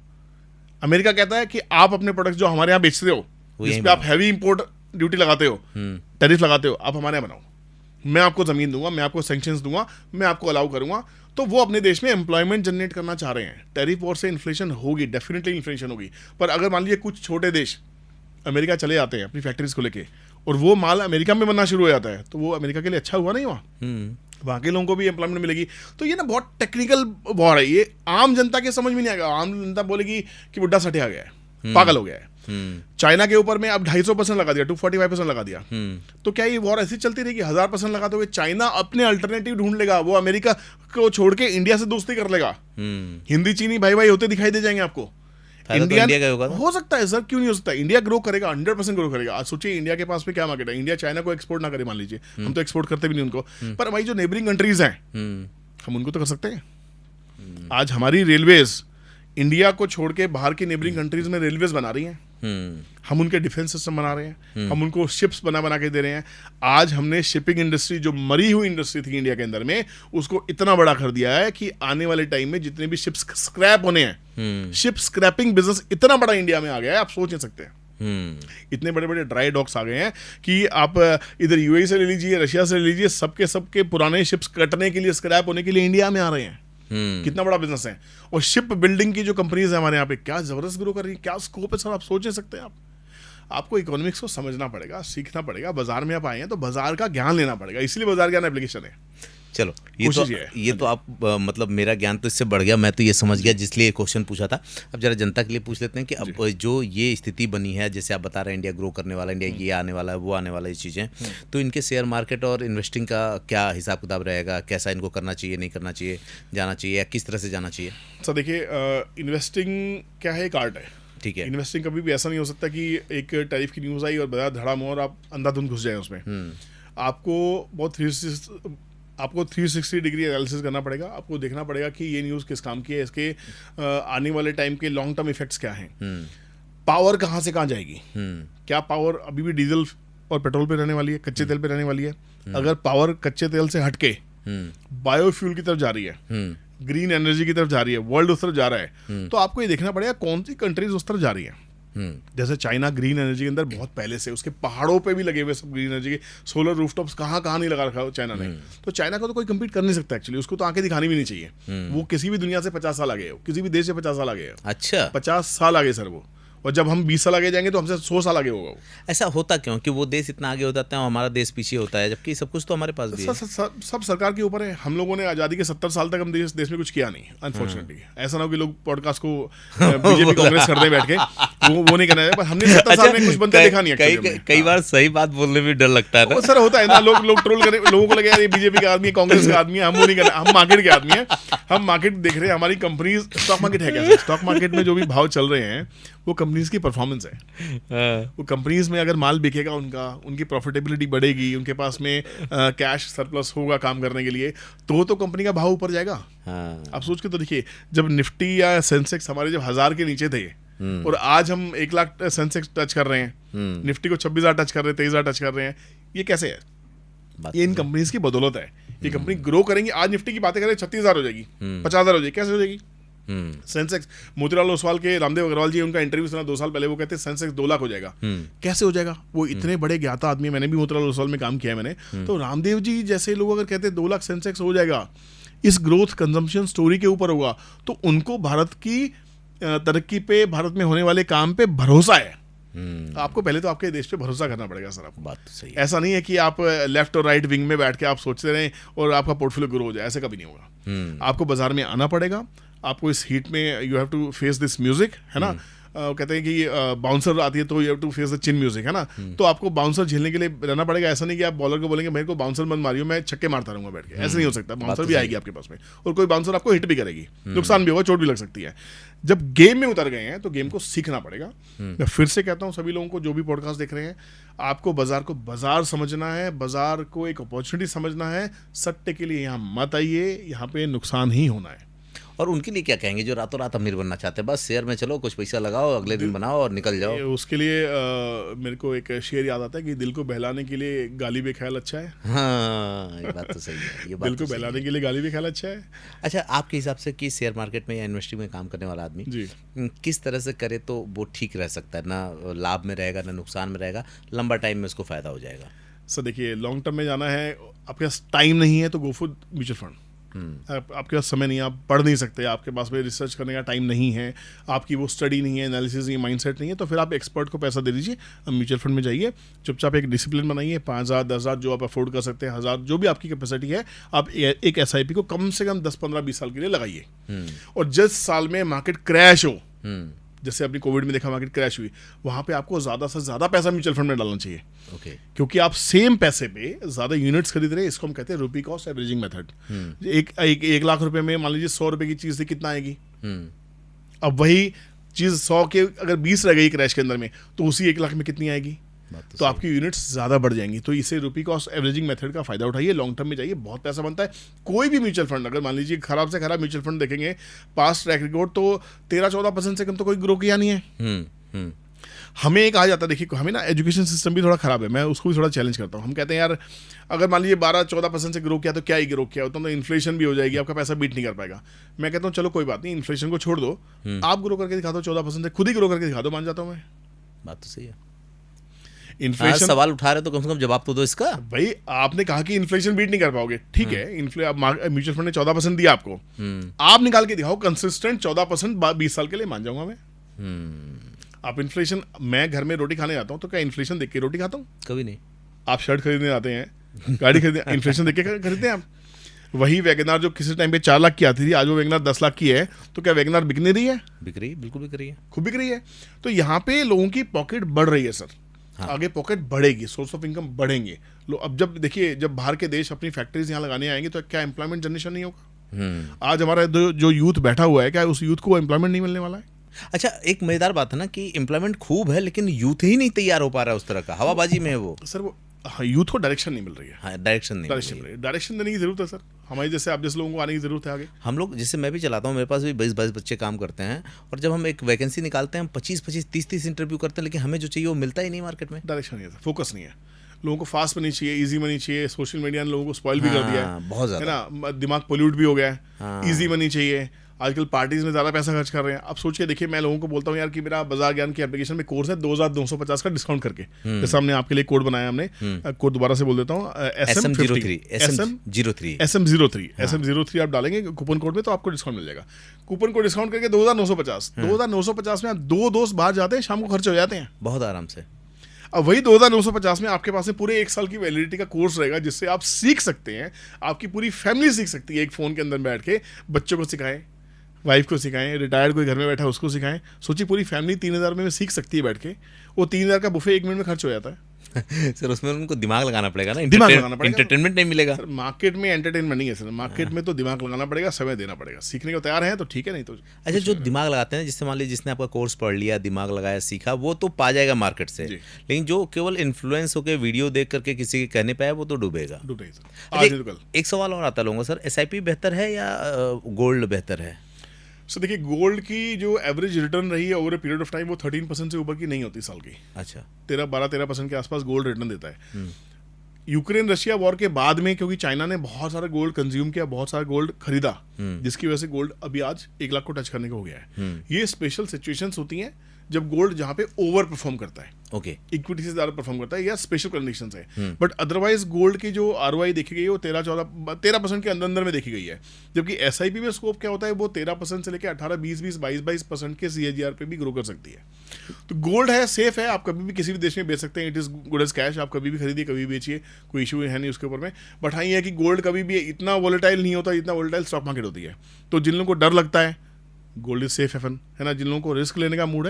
अमेरिका कहता है कि आप अपने प्रोडक्ट्स जो हमारे यहाँ बेचते हो, जिस पे आप हैवी इंपोर्ट ड्यूटी लगाते हो, टैरिफ लगाते हो, आप हमारे यहाँ बनाओ, मैं आपको जमीन दूंगा, मैं आपको सैंक्शंस दूंगा, मैं आपको अलाउ करूंगा। तो वो अपने देश में एम्प्लॉयमेंट जनरेट करना चाह रहे हैं। टैरिफ वॉर से इन्फ्लेशन होगी, डेफिनेटली इन्फ्लेशन होगी, पर अगर मान लीजिए कुछ छोटे देश अमेरिका चले जाते हैं अपनी फैक्ट्रीज को लेके, और वो माल अमेरिका में बनना शुरू हो जाता है, तो वो अमेरिका के लिए अच्छा हुआ नहीं हुआ? वहाँ के लोगों को भी एम्प्लॉयमेंट मिलेगी। तो ये ना बहुत टेक्निकल वॉर है, ये आम जनता के समझ में नहीं आएगा। आम जनता बोलेगी कि बुड्ढा सटिया गया है, पागल हो गया है। चाइना के ऊपर में अब 250% लगा दिया, 245% लगा दिया, तो क्या ये वॉर ऐसी चलती रहेगी? 1000% लगाते हुए चाइना अपने अल्टरनेटिव ढूंढ लेगा, वो अमेरिका को छोड़ के इंडिया से दोस्ती कर लेगा। हिंदी चीनी भाई भाई होते दिखाई दे जाएंगे आपको। इंडिया का होगा, हो सकता है सर, क्यों नहीं हो सकता? इंडिया ग्रो करेगा, 100% ग्रो करेगा। आज सोचिए इंडिया के पास में क्या मार्केट है। इंडिया चाइना को एक्सपोर्ट ना करे, मान लीजिए, हम तो एक्सपोर्ट करते भी नहीं उनको, पर भाई जो नेबरिंग कंट्रीज हैं हम उनको तो कर सकते हैं। आज हमारी रेलवेज इंडिया को छोड़ के बाहर की नेबरिंग कंट्रीज में रेलवेज बना रही हैं, हम उनके डिफेंस सिस्टम बना रहे हैं, हम उनको शिप्स बना के दे रहे हैं। आज हमने शिपिंग इंडस्ट्री, जो मरी हुई इंडस्ट्री थी इंडिया के अंदर में, उसको इतना बड़ा कर दिया है कि आने वाले टाइम में जितने भी शिप्स स्क्रैप होने हैं, शिप स्क्रैपिंग बिजनेस इतना बड़ा इंडिया में आ गया है, आप सोच नहीं सकते हैं। इतने बड़े बड़े ड्राई डॉक्स आ गए हैं कि आप इधर यूएई से ले लीजिए, रशिया से ले लीजिए, सबके पुराने शिप्स कटने के लिए, स्क्रैप होने के लिए इंडिया में आ रहे हैं। कितना बड़ा बिजनेस है। और शिप बिल्डिंग की जो कंपनीज है हमारे यहाँ पे, क्या जबरदस्त ग्रो कर रही है, क्या स्कोप है सर, आप सोच नहीं सकते। आपको इकोनॉमिक्स को समझना पड़ेगा, सीखना पड़ेगा। बाजार में आप आए हैं तो बाजार का ज्ञान लेना पड़ेगा, इसलिए बाजार ज्ञान एप्लीकेशन है। चलो, ये तो आप मतलब मेरा ज्ञान तो इससे बढ़ गया, मैं तो ये समझ गया जिसलिए ये क्वेश्चन पूछा था। अब जरा जनता के लिए पूछ लेते हैं कि अब जो ये स्थिति बनी है, जैसे आप बता रहे हैं इंडिया ग्रो करने वाला, इंडिया ये आने वाला है, वो आने वाला, ये चीज़ें, तो इनके शेयर मार्केट और इन्वेस्टिंग का क्या हिसाब किताब रहेगा? कैसा इनको करना चाहिए, नहीं करना चाहिए, जाना चाहिए, या किस तरह से जाना चाहिए? सर देखिए, इन्वेस्टिंग क्या है, एक आर्ट है, ठीक है। इन्वेस्टिंग कभी भी ऐसा नहीं हो सकता कि एक टैरिफ की न्यूज़ आई और बाजार धड़ाम और आप अंधाधुंध घुस जाए उसमें। आपको 360 डिग्री एनालिसिस करना पड़ेगा। आपको देखना पड़ेगा कि ये न्यूज़ किस काम की है, इसके आने वाले टाइम के लॉन्ग टर्म इफेक्ट्स क्या हैं, पावर कहाँ से कहाँ जाएगी, क्या पावर अभी भी डीजल और पेट्रोल पे रहने वाली है, कच्चे तेल पे रहने वाली है? अगर पावर कच्चे तेल से हटके बायोफ्यूल की तरफ जा रही है, ग्रीन एनर्जी की तरफ जा रही है, वर्ल्ड उस तरफ जा रहा है, तो आपको ये देखना पड़ेगा कौन सी कंट्रीज उस तरफ जा रही है। जैसे चाइना ग्रीन एनर्जी के अंदर बहुत पहले से, उसके पहाड़ों पे भी लगे हुए सब ग्रीन एनर्जी के सोलर रूफटॉप्स, कहाँ नहीं लगा रखा चाइना ने। तो चाइना को तो कोई कम्पीट कर नहीं सकता एक्चुअली, उसको तो आंखें दिखानी भी नहीं चाहिए। वो किसी भी दुनिया से 50 साल आगे है, किसी भी देश से 50 साल आगे है। अच्छा, 50 साल आगे सर वो, और जब हम 20 साल आगे जाएंगे तो हमसे 100 साल आगे होगा वो। ऐसा होता क्यों कि वो देश इतना आगे हो जाता है और हमारा देश पीछे होता है, जबकि सब कुछ तो हमारे पास भी है। सब सरकार के ऊपर है। हम लोगों ने आज़ादी के 70 साल तक हम देश में कुछ किया नहीं, अनफॉर्चुनेटली। ऐसा ना हो कि लोग पॉडकास्ट को बीजेपी कांग्रेस करते हैं बैठ के, वो नहीं करना है, पर हमने 70 साल में कुछ बनते देखा नहीं है। कई बार सही बात बोलने में डर लगता है ना सर, होता है ना, लोग ट्रोल करें, लोगों को लगे यार ये बीजेपी का आदमी है, कांग्रेस का आदमी है, हम वो नहीं करना, हम मार्केट के आदमी हैं। हम मार्केट देख रहे हैं, हमारी कंपनीज, स्टॉक मार्केट है क्या? स्टॉक मार्केट में जो भी भाव चल रहे हैं वो कंपनीज की परफॉर्मेंस है। वो कंपनीज में अगर माल बिकेगा उनकी प्रॉफिटेबिलिटी बढ़ेगी, उनके पास में कैश सरप्लस होगा काम करने के लिए, तो कंपनी का भाव ऊपर जाएगा। आप सोच के तो देखिए, जब निफ्टी या सेंसेक्स हमारे जब 1000 के नीचे थे और आज हम 1 लाख सेंसेक्स टच कर रहे हैं, निफ्टी को 26,000 टच कर रहे हैं, 23,000 टच कर रहे हैं, ये कैसे है? ये इन कंपनीज की बदौलत है। ये कंपनी ग्रो करेंगी। आज निफ्टी की बातें करें 36,000 हो जाएगी, 50,000 हो जाएगी, कैसे हो जाएगी? सेंसेक्स, मोतीलाल ओसवाल के रामदेव अग्रवाल जी, उनका इंटरव्यू सुना 2 साल पहले, वो कहते हैं सेंसेक्स 2 लाख हो जाएगा। कैसे हो जाएगा? वो इतने बड़े ज्ञाता आदमी, मैंने भी मोतीलाल ओसवाल में काम किया है मैंने, तो रामदेव जी जैसे लोग अगर कहते हैं 2 लाख सेंसेक्स हो जाएगा, इस ग्रोथ कंजम्पशन स्टोरी के ऊपर होगा, तो उनको भारत की तरक्की पे, भारत में होने वाले काम पे भरोसा है। आपको पहले तो आपके देश पे भरोसा करना पड़ेगा सर। आपको बात तो सही है। ऐसा नहीं है कि आप लेफ्ट और राइट विंग में बैठ के आप सोचते रहें और आपका पोर्टफोलियो ग्रो हो जाए, ऐसे कभी नहीं होगा। आपको बाजार में आना पड़ेगा, आपको इस हीट में you have to face this music, है ना। कहते हैं कि बाउंसर आती है तो you have to face the chin music, है ना। तो आपको बाउंसर झेलने के लिए रहना पड़ेगा। ऐसा नहीं कि आप बॉलर को बोलेंगे मेरे को बाउंसर मत मारियो, मैं छक्के मारता रहूंगा बैठ के, ऐसा नहीं हो सकता। बाउंसर भी आएगी आपके पास में, और कोई बाउंसर आपको हिट भी करेगी, नुकसान भी होगा, चोट भी लग सकती है। जब गेम में उतर गए हैं तो गेम को सीखना पड़ेगा। मैं फिर से कहता हूँ सभी लोगों को, जो भी पॉडकास्ट देख रहे हैं, आपको बाजार समझना है, बाजार को एक अपॉर्चुनिटी समझना है। सट्टे के लिए यहाँ मत आइए, यहाँ पे नुकसान ही होना है। और उनके लिए क्या कहेंगे जो रातों रात अमीर बनना चाहते हैं? बस शेयर में चलो, कुछ पैसा लगाओ, अगले दिन बनाओ और निकल जाओ। उसके लिए मेरे को एक शेर याद आता है कि दिल को बहलाने के लिए गाली भी ख्याल अच्छा है। हाँ, ये बात तो सही है। ये बात दिल को बहलाने के लिए गाली भी ख्याल अच्छा है। अच्छा, आपके हिसाब से कि शेयर मार्केट में या इन्वेस्टिंग में काम करने वाला आदमी जी किस तरह से करे तो वो ठीक रह सकता है? ना लाभ में रहेगा, ना नुकसान में रहेगा, लंबा टाइम में उसको फायदा हो जाएगा? सर देखिए, लॉन्ग टर्म में जाना है, आपके पास टाइम नहीं है तो गो फॉर म्यूचुअल फंड। आपके पास समय नहीं है, आप पढ़ नहीं सकते, आपके पास में रिसर्च करने का टाइम नहीं है, आपकी वो स्टडी नहीं है, एनालिसिस नहीं है, माइंडसेट नहीं है, तो फिर आप एक्सपर्ट को पैसा दे दीजिए, अब म्यूचुअल फंड में जाइए, चुपचाप एक डिसिप्लिन बनाइए, 5,000 10,000 जो आप अफोर्ड कर सकते हैं, 1,000 जो भी आपकी कैपेसिटी है, आप एक SIP को कम से कम 10 15 20 साल के लिए लगाइए। और जिस साल में मार्केट क्रैश हो, जैसे अपनी कोविड में देखा मार्केट क्रैश हुई, वहां पे आपको ज्यादा से ज्यादा पैसा म्यूचुअल फंड में डालना चाहिए। क्योंकि आप सेम पैसे पे ज्यादा यूनिट्स खरीद रहे हैं। इसको हम कहते हैं रुपी कॉस्ट एवरेजिंग मेथड। एक लाख रुपए में मान लीजिए 100 रुपए की चीज थी, कितना आएगी? अब वही चीज 100 के अगर 20 रह गई क्रैश के अंदर में, तो उसी 1 लाख में कितनी आएगी? तो आपकी यूनिट्स ज्यादा बढ़ जाएंगी। तो इसे रुपी कॉस्ट एवरेजिंग मेथड का फायदा उठाइए, लॉन्ग टर्म में जाइए, बहुत पैसा बनता है। कोई भी म्यूचुअल फंड, अगर मान लीजिए खराब से खराब म्यूचुअल फंड देखेंगे, पास्ट ट्रैक रिकॉर्ड तो 13-14% से कम तो कोई ग्रो किया नहीं है। हमें एक आ जाता है, देखिए हमें ना एजुकेशन सिस्टम भी थोड़ा खराब है, मैं उसको भी थोड़ा चैलेंज करता हूँ। हम कहते हैं यार अगर मान लीजिए 12-14% से ग्रो किया तो क्या ही ग्रो किया, उतना तो इन्फ्लेशन भी हो जाएगी, आपका पैसा बीट नहीं कर पाएगा। मैं कहता हूँ चलो कोई बात नहीं, इन्फ्लेशन को छोड़ दो, आप ग्रो करके दिखा दो 14% से, खुद ही ग्रो करके दिखा दो, मान जाता हूँ मैं। बात तो सही है। इन्फ्लेशन सवाल उठा रहे तो कम से कम जवाब तो दो इसका। भाई आपने कहा कि इन्फ्लेशन बीट नहीं कर पाओगे, ठीक है, म्यूचुअल फंड ने 14% दिया आपको, आप निकाल के दिखाओ कंसिस्टेंट 14% 20 साल के लिए, मान जाऊंगा मैं। आप इन्फ्लेशन, मैं घर में रोटी खाने जाता हूँ तो क्या इन्फ्लेशन देख के रोटी खाता हूँ? कभी नहीं। आप शर्ट खरीदने आते हैं, गाड़ी खरीदने, इन्फ्लेशन देख के खरीदते हैं आप? वही वैगनार जो किसी टाइम पे 4 लाख की आती थी, आज वो वैगनार 10 लाख की है, तो क्या वैगनार बिक नहीं रही है? बिक रही है, बिल्कुल बिक रही है, खूब बिक रही है। तो यहाँ पे लोगों की पॉकेट बढ़ रही है सर। हाँ। आगे पॉकेट बढ़ेगी, सोर्स ऑफ इनकम बढ़ेंगे। अब जब देखिए, जब बाहर के देश अपनी फैक्ट्रीज यहाँ लगाने आएंगे तो क्या एम्प्लॉयमेंट जनरेशन नहीं होगा? आज हमारा जो यूथ बैठा हुआ है, क्या उस यूथ को एम्प्लॉयमेंट नहीं मिलने वाला है? अच्छा, एक मजेदार बात है ना कि एम्प्लॉयमेंट खूब है, लेकिन यूथ ही नहीं तैयार हो पा रहा है उस तरह का, हवाबाजी में है वो। सर वो यूथ को डायरेक्शन नहीं मिल रही है। हाँ, डायरेक्शन देने की जरूरत है सर। हमारे जैसे आप जैसे लोगों को आने की जरूरत है आगे। हम लोग, जैसे मैं भी चलाता हूँ, मेरे पास भी 22 बच्चे काम करते हैं, और जब हम एक वैकेंसी निकालते हैं, हम 25 30 इंटरव्यू करते हैं, लेकिन हमें जो चाहिए वो मिलता ही नहीं मार्केट में। डायरेक्शन नहीं है, फोकस नहीं है। लोगों को फास्ट मनी चाहिए, इजी मनी चाहिए। सोशल मीडिया ने लोगों को स्पॉइल भी कर दिया है, बहुत ज्यादा, है ना। दिमाग पोल्यूट भी हो गया है। इजी मनी चाहिए, आजकल पार्टीज में ज़्यादा पैसा खर्च कर रहे हैं। अब सोचिए, देखिए मैं लोगों को बोलता हूँ यार कि मेरा बाजार ज्ञान की एप्लीकेशन में कोर्स है 2250 का डिस्काउंट करके, जैसे हमने आपके लिए कोड बनाया, हमने कोड दोबारा से बोल देता हूँ, SM03 आप डालेंगे कूपन कोड में तो आपको डिस्काउंट मिल जाएगा। कूपन कोड डिस्काउंट करके 2950 में आप 2 दोस्त बाहर जाते हैं, शाम को खर्च हो जाते हैं बहुत आराम से। अब वही 2950 में आपके पास में पूरे 1 साल की वैलिडिटी का कोर्स रहेगा, जिससे आप सीख सकते हैं, आपकी पूरी फैमिली सीख सकती है एक फ़ोन के अंदर बैठ के। बच्चों को सिखाएं, वाइफ को सिखाएं, रिटायर्ड कोई घर में बैठा है उसको सिखाएं। सोचिए पूरी फैमिली 3000 में सीख सकती है बैठ के। वो 3000 का बुफे 1 मिनट में खर्च हो जाता है। सर उसमें उनको दिमाग लगाना पड़ेगा ना, दिमाग लगाना पड़ेगा, एंटरटेनमेंट नहीं मिलेगा सर। मार्केट में एंटरटेनमेंट नहीं है सर, मार्केट में तो दिमाग लगाना पड़ेगा, समय देना पड़ेगा। सीखने को तैयार है तो ठीक है, नहीं तो अच्छा। जो दिमाग लगाते हैं, जिससे मान लीजिए जिसने आपका कोर्स पढ़ लिया, दिमाग लगाया, सीखा, वो तो पा जाएगा मार्केट से, लेकिन जो केवल इन्फ्लुएंस होकर वीडियो देख करके किसी के कहने पे आया वो तो डूबेगा। आज तो कल। एक सवाल और आता लोगों सर, SIP बेहतर है या गोल्ड बेहतर है? सर देखिए, गोल्ड की जो एवरेज रिटर्न रही है over a period of time वो 13% से ऊपर की नहीं होती साल की। अच्छा। 12-13% के आसपास गोल्ड रिटर्न देता है। यूक्रेन रशिया वॉर के बाद में, क्योंकि चाइना ने बहुत सारा गोल्ड कंज्यूम किया, बहुत सारा गोल्ड खरीदा, जिसकी वजह से गोल्ड अभी आज 1 लाख को टच करने को हो गया है। ये स्पेशल सिचुएशंस होती हैं जब गोल्ड जहाँ पे ओवर परफॉर्म करता है, ओके, इक्विटी से ज्यादा परफॉर्म करता है, या स्पेशल कंडीशंस है। बट अदरवाइज गोल्ड की जो ROI देखी गई है वो 13% के अंदर में देखी गई है। जबकि SIP में स्कोप क्या होता है, वो 13% से लेकर 18, 20, 22% के CAGR पे भी ग्रो कर सकती है। तो गोल्ड है, सेफ है, आप कभी भी किसी भी देश में बेच सकते हैं। It is good as cash, आप कभी भी खरीदिए, कभी भी बेचिए, कोई इशू है नहीं उसके ऊपर में। बट हाँ ये है कि गोल्ड कभी भी इतना वोलेटाइल नहीं होता जितना वोलेटाइल स्टॉक मार्केट होती है। तो जिन लोगों को डर लगता है, गोल्ड इज सेफ है ना। जिन लोगों को रिस्क लेने का मूड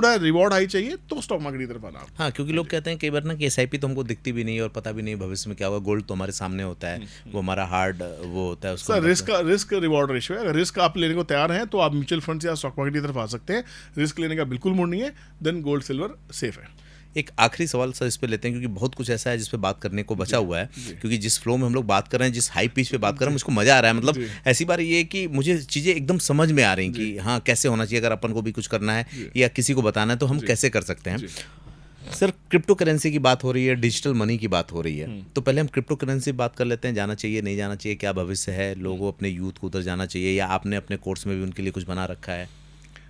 है, रिवॉर्ड हाई चाहिए, तो स्टॉक मार्केट की तरफ आना। हाँ, क्योंकि लोग कहते हैं कई बार ना कि SIP तो हमको दिखती भी नहीं और पता भी नहीं भविष्य में क्या होगा। गोल्ड तो हमारे सामने होता है, वो हमारा हार्ड वो होता है उसको। रिस्क रिवॉर्ड रेशियो है। अगर रिस्क आप लेने को तैयार हैं तो आप म्यूचुअल फंड या स्टॉक मार्केट की तरफ आ सकते हैं। रिस्क लेने का बिल्कुल मूड नहीं है, देन गोल्ड सिल्वर सेफ है। एक आखिरी सवाल सर इस पे लेते हैं, क्योंकि बहुत कुछ ऐसा है जिस पे बात करने को बचा हुआ है, क्योंकि जिस फ्लो में हम लोग बात कर रहे हैं, जिस हाई पिच पे बात कर रहे हैं, मुझको मजा आ रहा है। मतलब ऐसी बार ये कि मुझे चीज़ें एकदम समझ में आ रही हैं कि हाँ कैसे होना चाहिए। अगर अपन को भी कुछ करना है या किसी को बताना है तो हम कैसे कर सकते हैं। सर क्रिप्टो करेंसी की बात हो रही है, डिजिटल मनी की बात हो रही है, तो पहले हम क्रिप्टो करेंसी बात कर लेते हैं। जाना चाहिए, नहीं जाना चाहिए, क्या भविष्य है, लोगों को अपने यूथ को उधर जाना चाहिए, या आपने अपने कोर्स में भी उनके लिए कुछ बना रखा है?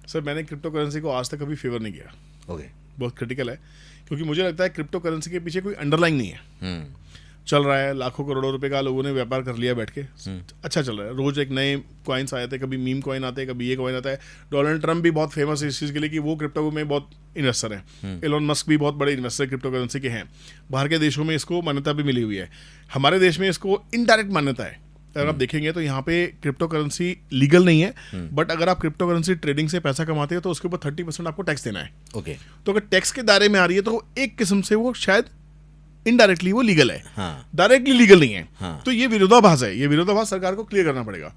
सर मैंने क्रिप्टो करेंसी को आज तक कभी फेवर नहीं किया। ओके, बहुत क्रिटिकल है, क्योंकि मुझे लगता है क्रिप्टो करेंसी के पीछे कोई अंडरलाइन नहीं है। चल रहा है, लाखों करोड़ों रुपए का लोगों ने व्यापार कर लिया बैठ के, अच्छा चल रहा है। रोज एक नए कॉइन्स आए थे, कभी मीम कॉइन आते हैं, कभी ये कॉइन आता है। डोनाल्ड ट्रंप भी बहुत फेमस है इस चीज़ के लिए कि वो क्रिप्टो में बहुत इन्वेस्टर हैं। एलोन मस्क भी बहुत बड़े इन्वेस्टर क्रिप्टो करेंसी के हैं। बाहर के देशों में इसको मान्यता भी मिली हुई है। हमारे देश में इसको इनडायरेक्ट मान्यता है। अगर आप देखेंगे तो यहाँ पे क्रिप्टो करेंसी लीगल नहीं है, बट अगर आप क्रिप्टो करेंसी ट्रेडिंग से पैसा कमाते हो तो उसके ऊपर 30% आपको टैक्स देना है। ओके, तो अगर टैक्स के दायरे में आ रही है तो एक किस्म से वो शायद इनडायरेक्टली वो लीगल है, डायरेक्टली लीगल नहीं है। तो ये विरोधाभास है, ये विरोधाभास सरकार को क्लियर करना पड़ेगा।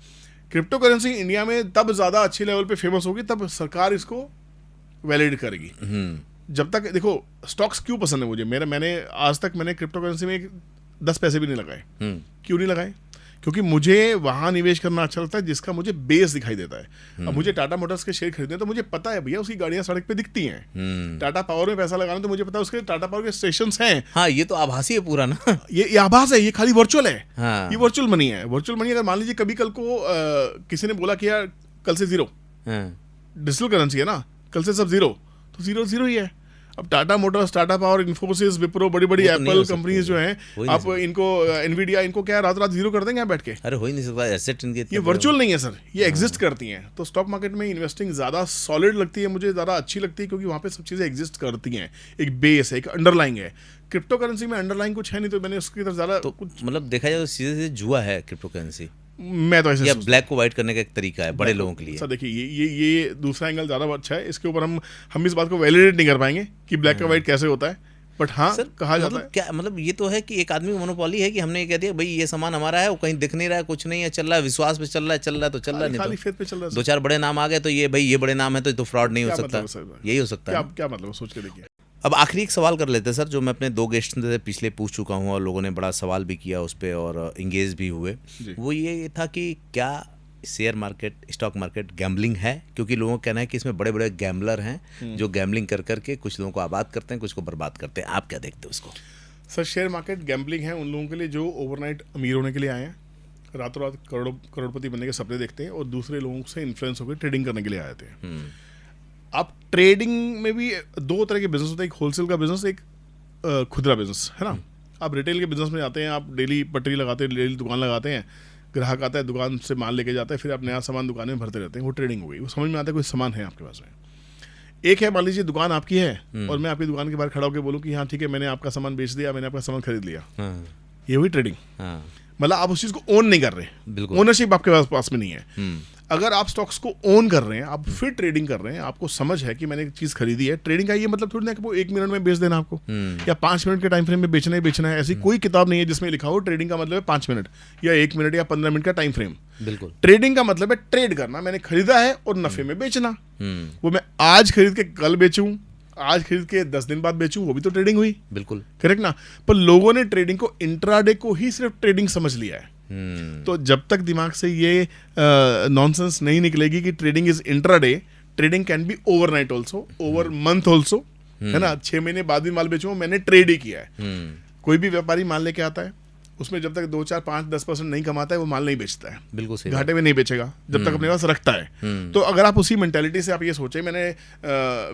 क्रिप्टो करेंसी इंडिया में तब ज्यादा अच्छे लेवल पे फेमस होगी तब सरकार इसको वैलिडेट करेगी। जब तक देखो, स्टॉक्स क्यों पसंद है मुझे, मैंने आज तक क्रिप्टो करेंसी में 10 पैसे भी नहीं लगाए। क्यों नहीं लगाए? क्योंकि मुझे वहां निवेश करना अच्छा लगता है जिसका मुझे बेस दिखाई देता है। अब मुझे टाटा मोटर्स के शेयर खरीदने तो मुझे पता है भैया उसकी गाड़ियां सड़क पे दिखती हैं। टाटा पावर में पैसा लगाना तो मुझे पता है उसके टाटा पावर के स्टेशंस हैं। हाँ, ये तो आभासी है पूरा ना। ये आभास है, ये खाली वर्चुअल है। हाँ। ये वर्चुअल मनी है। वर्चुअल मनी अगर मान लीजिए कभी कल को किसी ने बोला कि यार कल से जीरो, डिजिटल करेंसी है ना, कल से सब जीरो, तो जीरो जीरो ही है। अब टाटा मोटर्स, टाटा पावर, इन्फोसिस, विप्रो, बड़ी बड़ी एप्पल कंपनीज जो हैं, आप इनको एनवीडिया, इनको क्या रात रात जीरो कर देंगे यहाँ बैठ के? अरे हो ही नहीं सकता, एसेट इनके ये वर्चुअल नहीं है सर, ये एग्जिस्ट करती हैं। तो स्टॉक मार्केट में इन्वेस्टिंग ज़्यादा सॉलिड लगती है मुझे, ज़्यादा अच्छी लगती है, क्योंकि वहाँ पे सब चीज़ें एग्जिस्ट करती हैं। एक बेस है, एक अंडरलाइंग है। क्रिप्टो करेंसी में अंडरलाइंग कुछ है नहीं, तो मैंने उसकी तरफ ज़्यादा तो कुछ मतलब देखा जाए तो सीधे सीधे जुआ है क्रिप्टो करेंसी। मैं तो ऐसे या ब्लैक को व्हाइट करने का एक तरीका है बड़े लोगों के लिए। सर देखिए, ये दूसरा एंगल ज़्यादा अच्छा है। इसके ऊपर हम इस बात को वैलिडेट नहीं कर पाएंगे कि ब्लैक का व्हाइट कैसे होता है, बट हाँ सर कहा जाता है। क्या मतलब ये तो है कि एक आदमी की मोनोपोली है कि हमने ये कह दिया भाई ये सामान हमारा है, वो कहीं दिख नहीं रहा है, कुछ नहीं है, चल रहा है, विश्वास पे चल रहा है तो चल रहा है, खाली नहीं फेथ पे चल रहा है। 2-4 बड़े नाम आ गए तो ये भाई ये बड़े नाम है तो फ्रॉड नहीं हो सकता, यही हो सकता है। क्या मतलब, सोच के देखिए। अब आखिरी एक सवाल कर लेते हैं सर, जो मैं अपने 2 गेस्ट से पिछले पूछ चुका हूँ और लोगों ने बड़ा सवाल भी किया उस पर और इंगेज भी हुए। वो ये था कि क्या share market, stock market gambling है? क्योंकि लोगों का कहना है कि इसमें बड़े बड़े गैम्बलर हैं जो गैम्बलिंग कर करके कुछ लोगों को आबाद करते हैं, कुछ को बर्बाद करते हैं। आप क्या देखते हो उसको? सर शेयर मार्केट गैम्बलिंग है उन लोगों के लिए जो ओवरनाइट अमीर होने के लिए आए हैं, रातों रात करोड़पति बनने के सपने देखते हैं और दूसरे लोगों से इन्फ्लुएंस होकर ट्रेडिंग करने के लिए आ जाते हैं। आप ट्रेडिंग में भी दो तरह के बिजनेस होते हैं, एक होलसेल का बिजनेस, एक खुदरा बिजनेस, है ना। आप रिटेल के बिजनेस में जाते हैं, आप डेली पटरी लगाते हैं, डेली दुकान लगाते हैं, ग्राहक आता है, दुकान से माल लेके जाता है, फिर आप नया सामान दुकान में भरते रहते हैं, वो ट्रेडिंग हो गई। वो समझ में आता है कोई सामान है आपके पास में। एक है, मान लीजिए दुकान आपकी है और मैं आपकी दुकान के बाहर खड़ा होकर बोलूँ कि हाँ ठीक है, मैंने आपका सामान बेच दिया, मैंने आपका सामान खरीद लिया, ये हुई ट्रेडिंग। मतलब आप उस चीज़ को ओन नहीं कर रहे, ओनरशिप आपके पास में नहीं है। अगर आप स्टॉक्स को ओन कर रहे हैं, आप फिर ट्रेडिंग कर रहे हैं, आपको समझ है कि मैंने एक चीज़ खरीदी है। ट्रेडिंग का ये मतलब थोड़ी ना कि वो 1 मिनट में बेच देना आपको या 5 मिनट के टाइम फ्रेम में बेचना ही बेचना है। ऐसी कोई किताब नहीं है जिसमें लिखा हो ट्रेडिंग का मतलब है 5 मिनट या 1 मिनट या 15 मिनट का टाइम फ्रेम। बिल्कुल, ट्रेडिंग का मतलब है ट्रेड करना, मैंने खरीदा है और नफे में बेचना। वो मैं आज खरीद के कल बेचूं, आज खरीद के 10 दिन बाद बेचूं, वो भी तो ट्रेडिंग हुई। बिल्कुल करेक्ट ना। पर लोगों ने ट्रेडिंग को इंट्राडे को ही सिर्फ ट्रेडिंग समझ लिया है। तो जब तक दिमाग से ये नॉनसेंस नहीं निकलेगी कि trading is intraday, trading can be overnight also, over month also, है ना। 6 महीने बाद भी माल बेचूं, मैंने ट्रेड ही किया है। कोई भी व्यापारी माल लेके आता है, उसमें जब तक 2, 4, 5, 10% नहीं कमाता है, वो माल नहीं बेचता है। बिल्कुल सही, घाटे में नहीं बेचेगा जब तक अपने पास रखता है। तो अगर आप उसी मेंटालिटी से आप ये सोचें, मैंने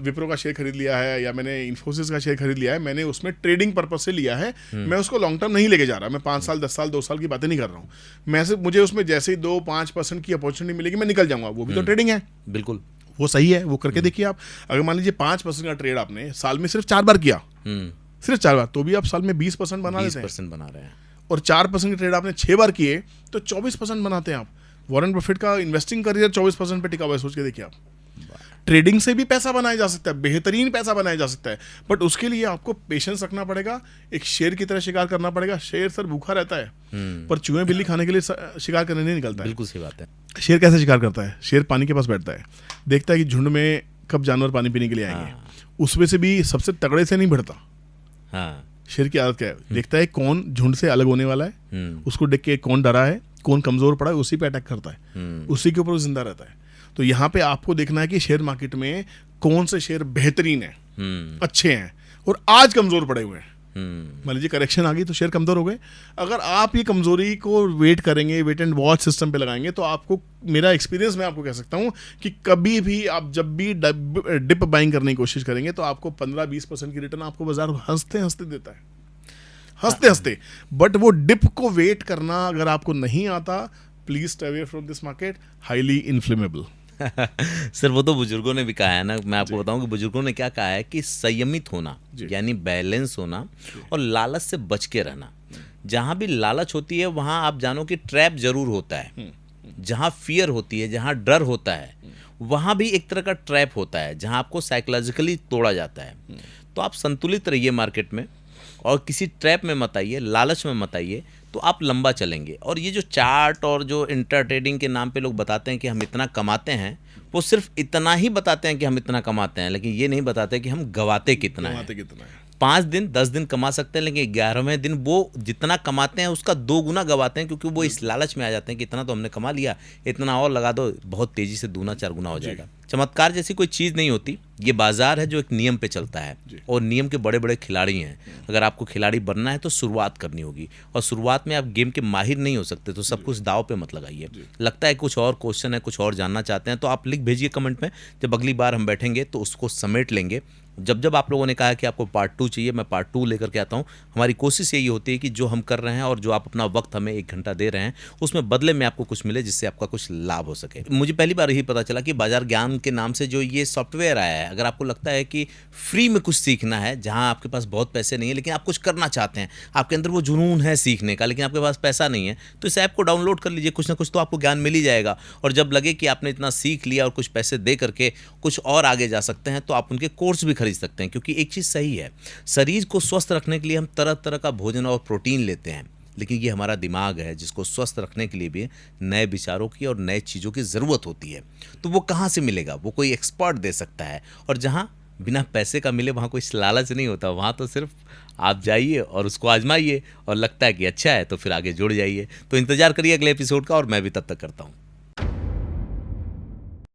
विप्रो का शेयर खरीद लिया है या मैंने इन्फोसिस का शेयर खरीद लिया है, मैंने उसमें ट्रेडिंग पर्पज से लिया है, मैं उसको लॉन्ग टर्म नहीं लेके जा रहा, मैं 5 साल 10 साल 2 साल की बातें नहीं कर रहा हूँ। मैं से मुझे उसमें जैसे ही 2-5% की अपॉर्चुनिटी मिलेगी मैं निकल जाऊंगा, वो भी तो ट्रेडिंग है। बिल्कुल वो सही है, वो करके देखिए आप। अगर मान लीजिए 5% का ट्रेड आपने साल में सिर्फ 4 बार किया, सिर्फ 4 बार, तो भी आप साल में 20% बना लेते हैं। 20% बना रहे हैं। और 4% के ट्रेड आपने 6 बार किए तो 24% बनाते हैं आप। वॉरेन बफेट का इन्वेस्टिंग करियर 24% पे टिका हुआ है, सोच के देखिए आप। ट्रेडिंग से भी पैसा बनाया जा सकता है, बेहतरीन पैसा बनाया जा सकता है, बट उसके लिए आपको पेशेंस रखना पड़ेगा। एक शेर की तरह शिकार करना पड़ेगा। शेर सर भूखा रहता है, पर चूहे बिल्ली खाने के लिए शिकार करने नहीं निकलता है। बिल्कुल सही बात है। शेर कैसे शिकार करता है? शेर पानी के पास बैठता है, देखता है कि झुंड में कब जानवर पानी पीने के लिए आएंगे, उसमें से भी सबसे तगड़े से नहीं भिड़ता। शेर की आदत क्या है? देखता है कौन झुंड से अलग होने वाला है, उसको देख के कौन डरा है, कौन कमजोर पड़ा है, उसी पे अटैक करता है, उसी के ऊपर वो जिंदा रहता है। तो यहाँ पे आपको देखना है कि शेयर मार्केट में कौन से शेयर बेहतरीन है, अच्छे हैं और आज कमजोर पड़े हुए हैं। मान लीजिए करेक्शन आ गई तो शेयर कमजोर हो गए। अगर आप ये कमजोरी को वेट करेंगे, वेट एंड वॉच सिस्टम पे लगाएंगे, तो आपको, मेरा एक्सपीरियंस मैं आपको कह सकता हूँ कि कभी भी आप जब भी डिप बाइंग करने की कोशिश करेंगे तो आपको 15-20% की रिटर्न आपको बाजार हंसते हंसते देता है, हंसते हंसते। बट वो डिप को वेट करना अगर आपको नहीं आता, please stay away from this market, highly inflammable. Sir वो तो बुजुर्गों ने भी कहा है ना। मैं आपको बताऊं कि बुजुर्गों ने क्या कहा है कि संयमित होना, यानी बैलेंस होना और लालच से बच के रहना। जहां भी लालच होती है वहां आप जानो कि ट्रैप जरूर होता है। जहां फियर होती है, जहां डर होता है, वहां भी एक तरह का ट्रैप होता है जहां आपको साइकोलॉजिकली तोड़ा जाता है। तो आप संतुलित रहिए मार्केट में और किसी ट्रैप में मत आइए, लालच में मत आइए, तो आप लंबा चलेंगे। और ये जो चार्ट और जो इंटर ट्रेडिंग के नाम पे लोग बताते हैं कि हम इतना कमाते हैं, वो सिर्फ इतना ही बताते हैं कि हम इतना कमाते हैं, लेकिन ये नहीं बताते कि हम गवाते कितना है। 5 दिन 10 दिन कमा सकते हैं, लेकिन 11वें दिन वो जितना कमाते हैं उसका 2 गुना गवाते हैं, क्योंकि वो इस लालच में आ जाते हैं कि इतना तो हमने कमा लिया, इतना और लगा दो, बहुत तेजी से 2-4 गुना हो जाएगा। चमत्कार जैसी कोई चीज़ नहीं होती, ये बाजार है जो एक नियम पे चलता है और नियम के बड़े बड़े खिलाड़ी हैं। अगर आपको खिलाड़ी बनना है तो शुरुआत करनी होगी, और शुरुआत में आप गेम के माहिर नहीं हो सकते, तो सब कुछ दाव पे मत लगाइए। लगता है कुछ और क्वेश्चन है, कुछ और जानना चाहते हैं, तो आप लिख भेजिए कमेंट में। जब अगली बार हम बैठेंगे तो उसको समेट लेंगे। जब आप लोगों ने कहा कि आपको पार्ट 2 चाहिए, मैं पार्ट 2 लेकर के आता हूँ। हमारी कोशिश यही होती है कि जो हम कर रहे हैं और जो आप अपना वक्त हमें 1 घंटा दे रहे हैं, उसमें बदले में आपको कुछ मिले, जिससे आपका कुछ लाभ हो सके। मुझे पहली बार यही पता चला कि बाजार ज्ञान के नाम से जो ये सॉफ्टवेयर आया है, अगर आपको लगता है कि फ्री में कुछ सीखना है, जहाँ आपके पास बहुत पैसे नहीं है लेकिन आप कुछ करना चाहते हैं, आपके अंदर वो जुनून है सीखने का, लेकिन आपके पास पैसा नहीं है, तो इस ऐप को डाउनलोड कर लीजिए। कुछ ना कुछ तो आपको ज्ञान मिल ही जाएगा। और जब लगे कि आपने इतना सीख लिया और कुछ पैसे दे करके कुछ और आगे जा सकते हैं, तो आप उनके कोर्स भी खरीद सकते हैं। क्योंकि एक चीज़ सही है, शरीर को स्वस्थ रखने के लिए हम तरह तरह का भोजन और प्रोटीन लेते हैं, लेकिन ये हमारा दिमाग है जिसको स्वस्थ रखने के लिए भी नए विचारों की और नए चीज़ों की ज़रूरत होती है। तो वो कहाँ से मिलेगा? वो कोई एक्सपर्ट दे सकता है। और जहाँ बिना पैसे का मिले वहाँ कोई लालच नहीं होता, वहाँ तो सिर्फ आप जाइए और उसको आजमाइए, और लगता है कि अच्छा है तो फिर आगे जुड़ जाइए। तो इंतज़ार करिए अगले एपिसोड का, और मैं भी तब तक करता हूँ।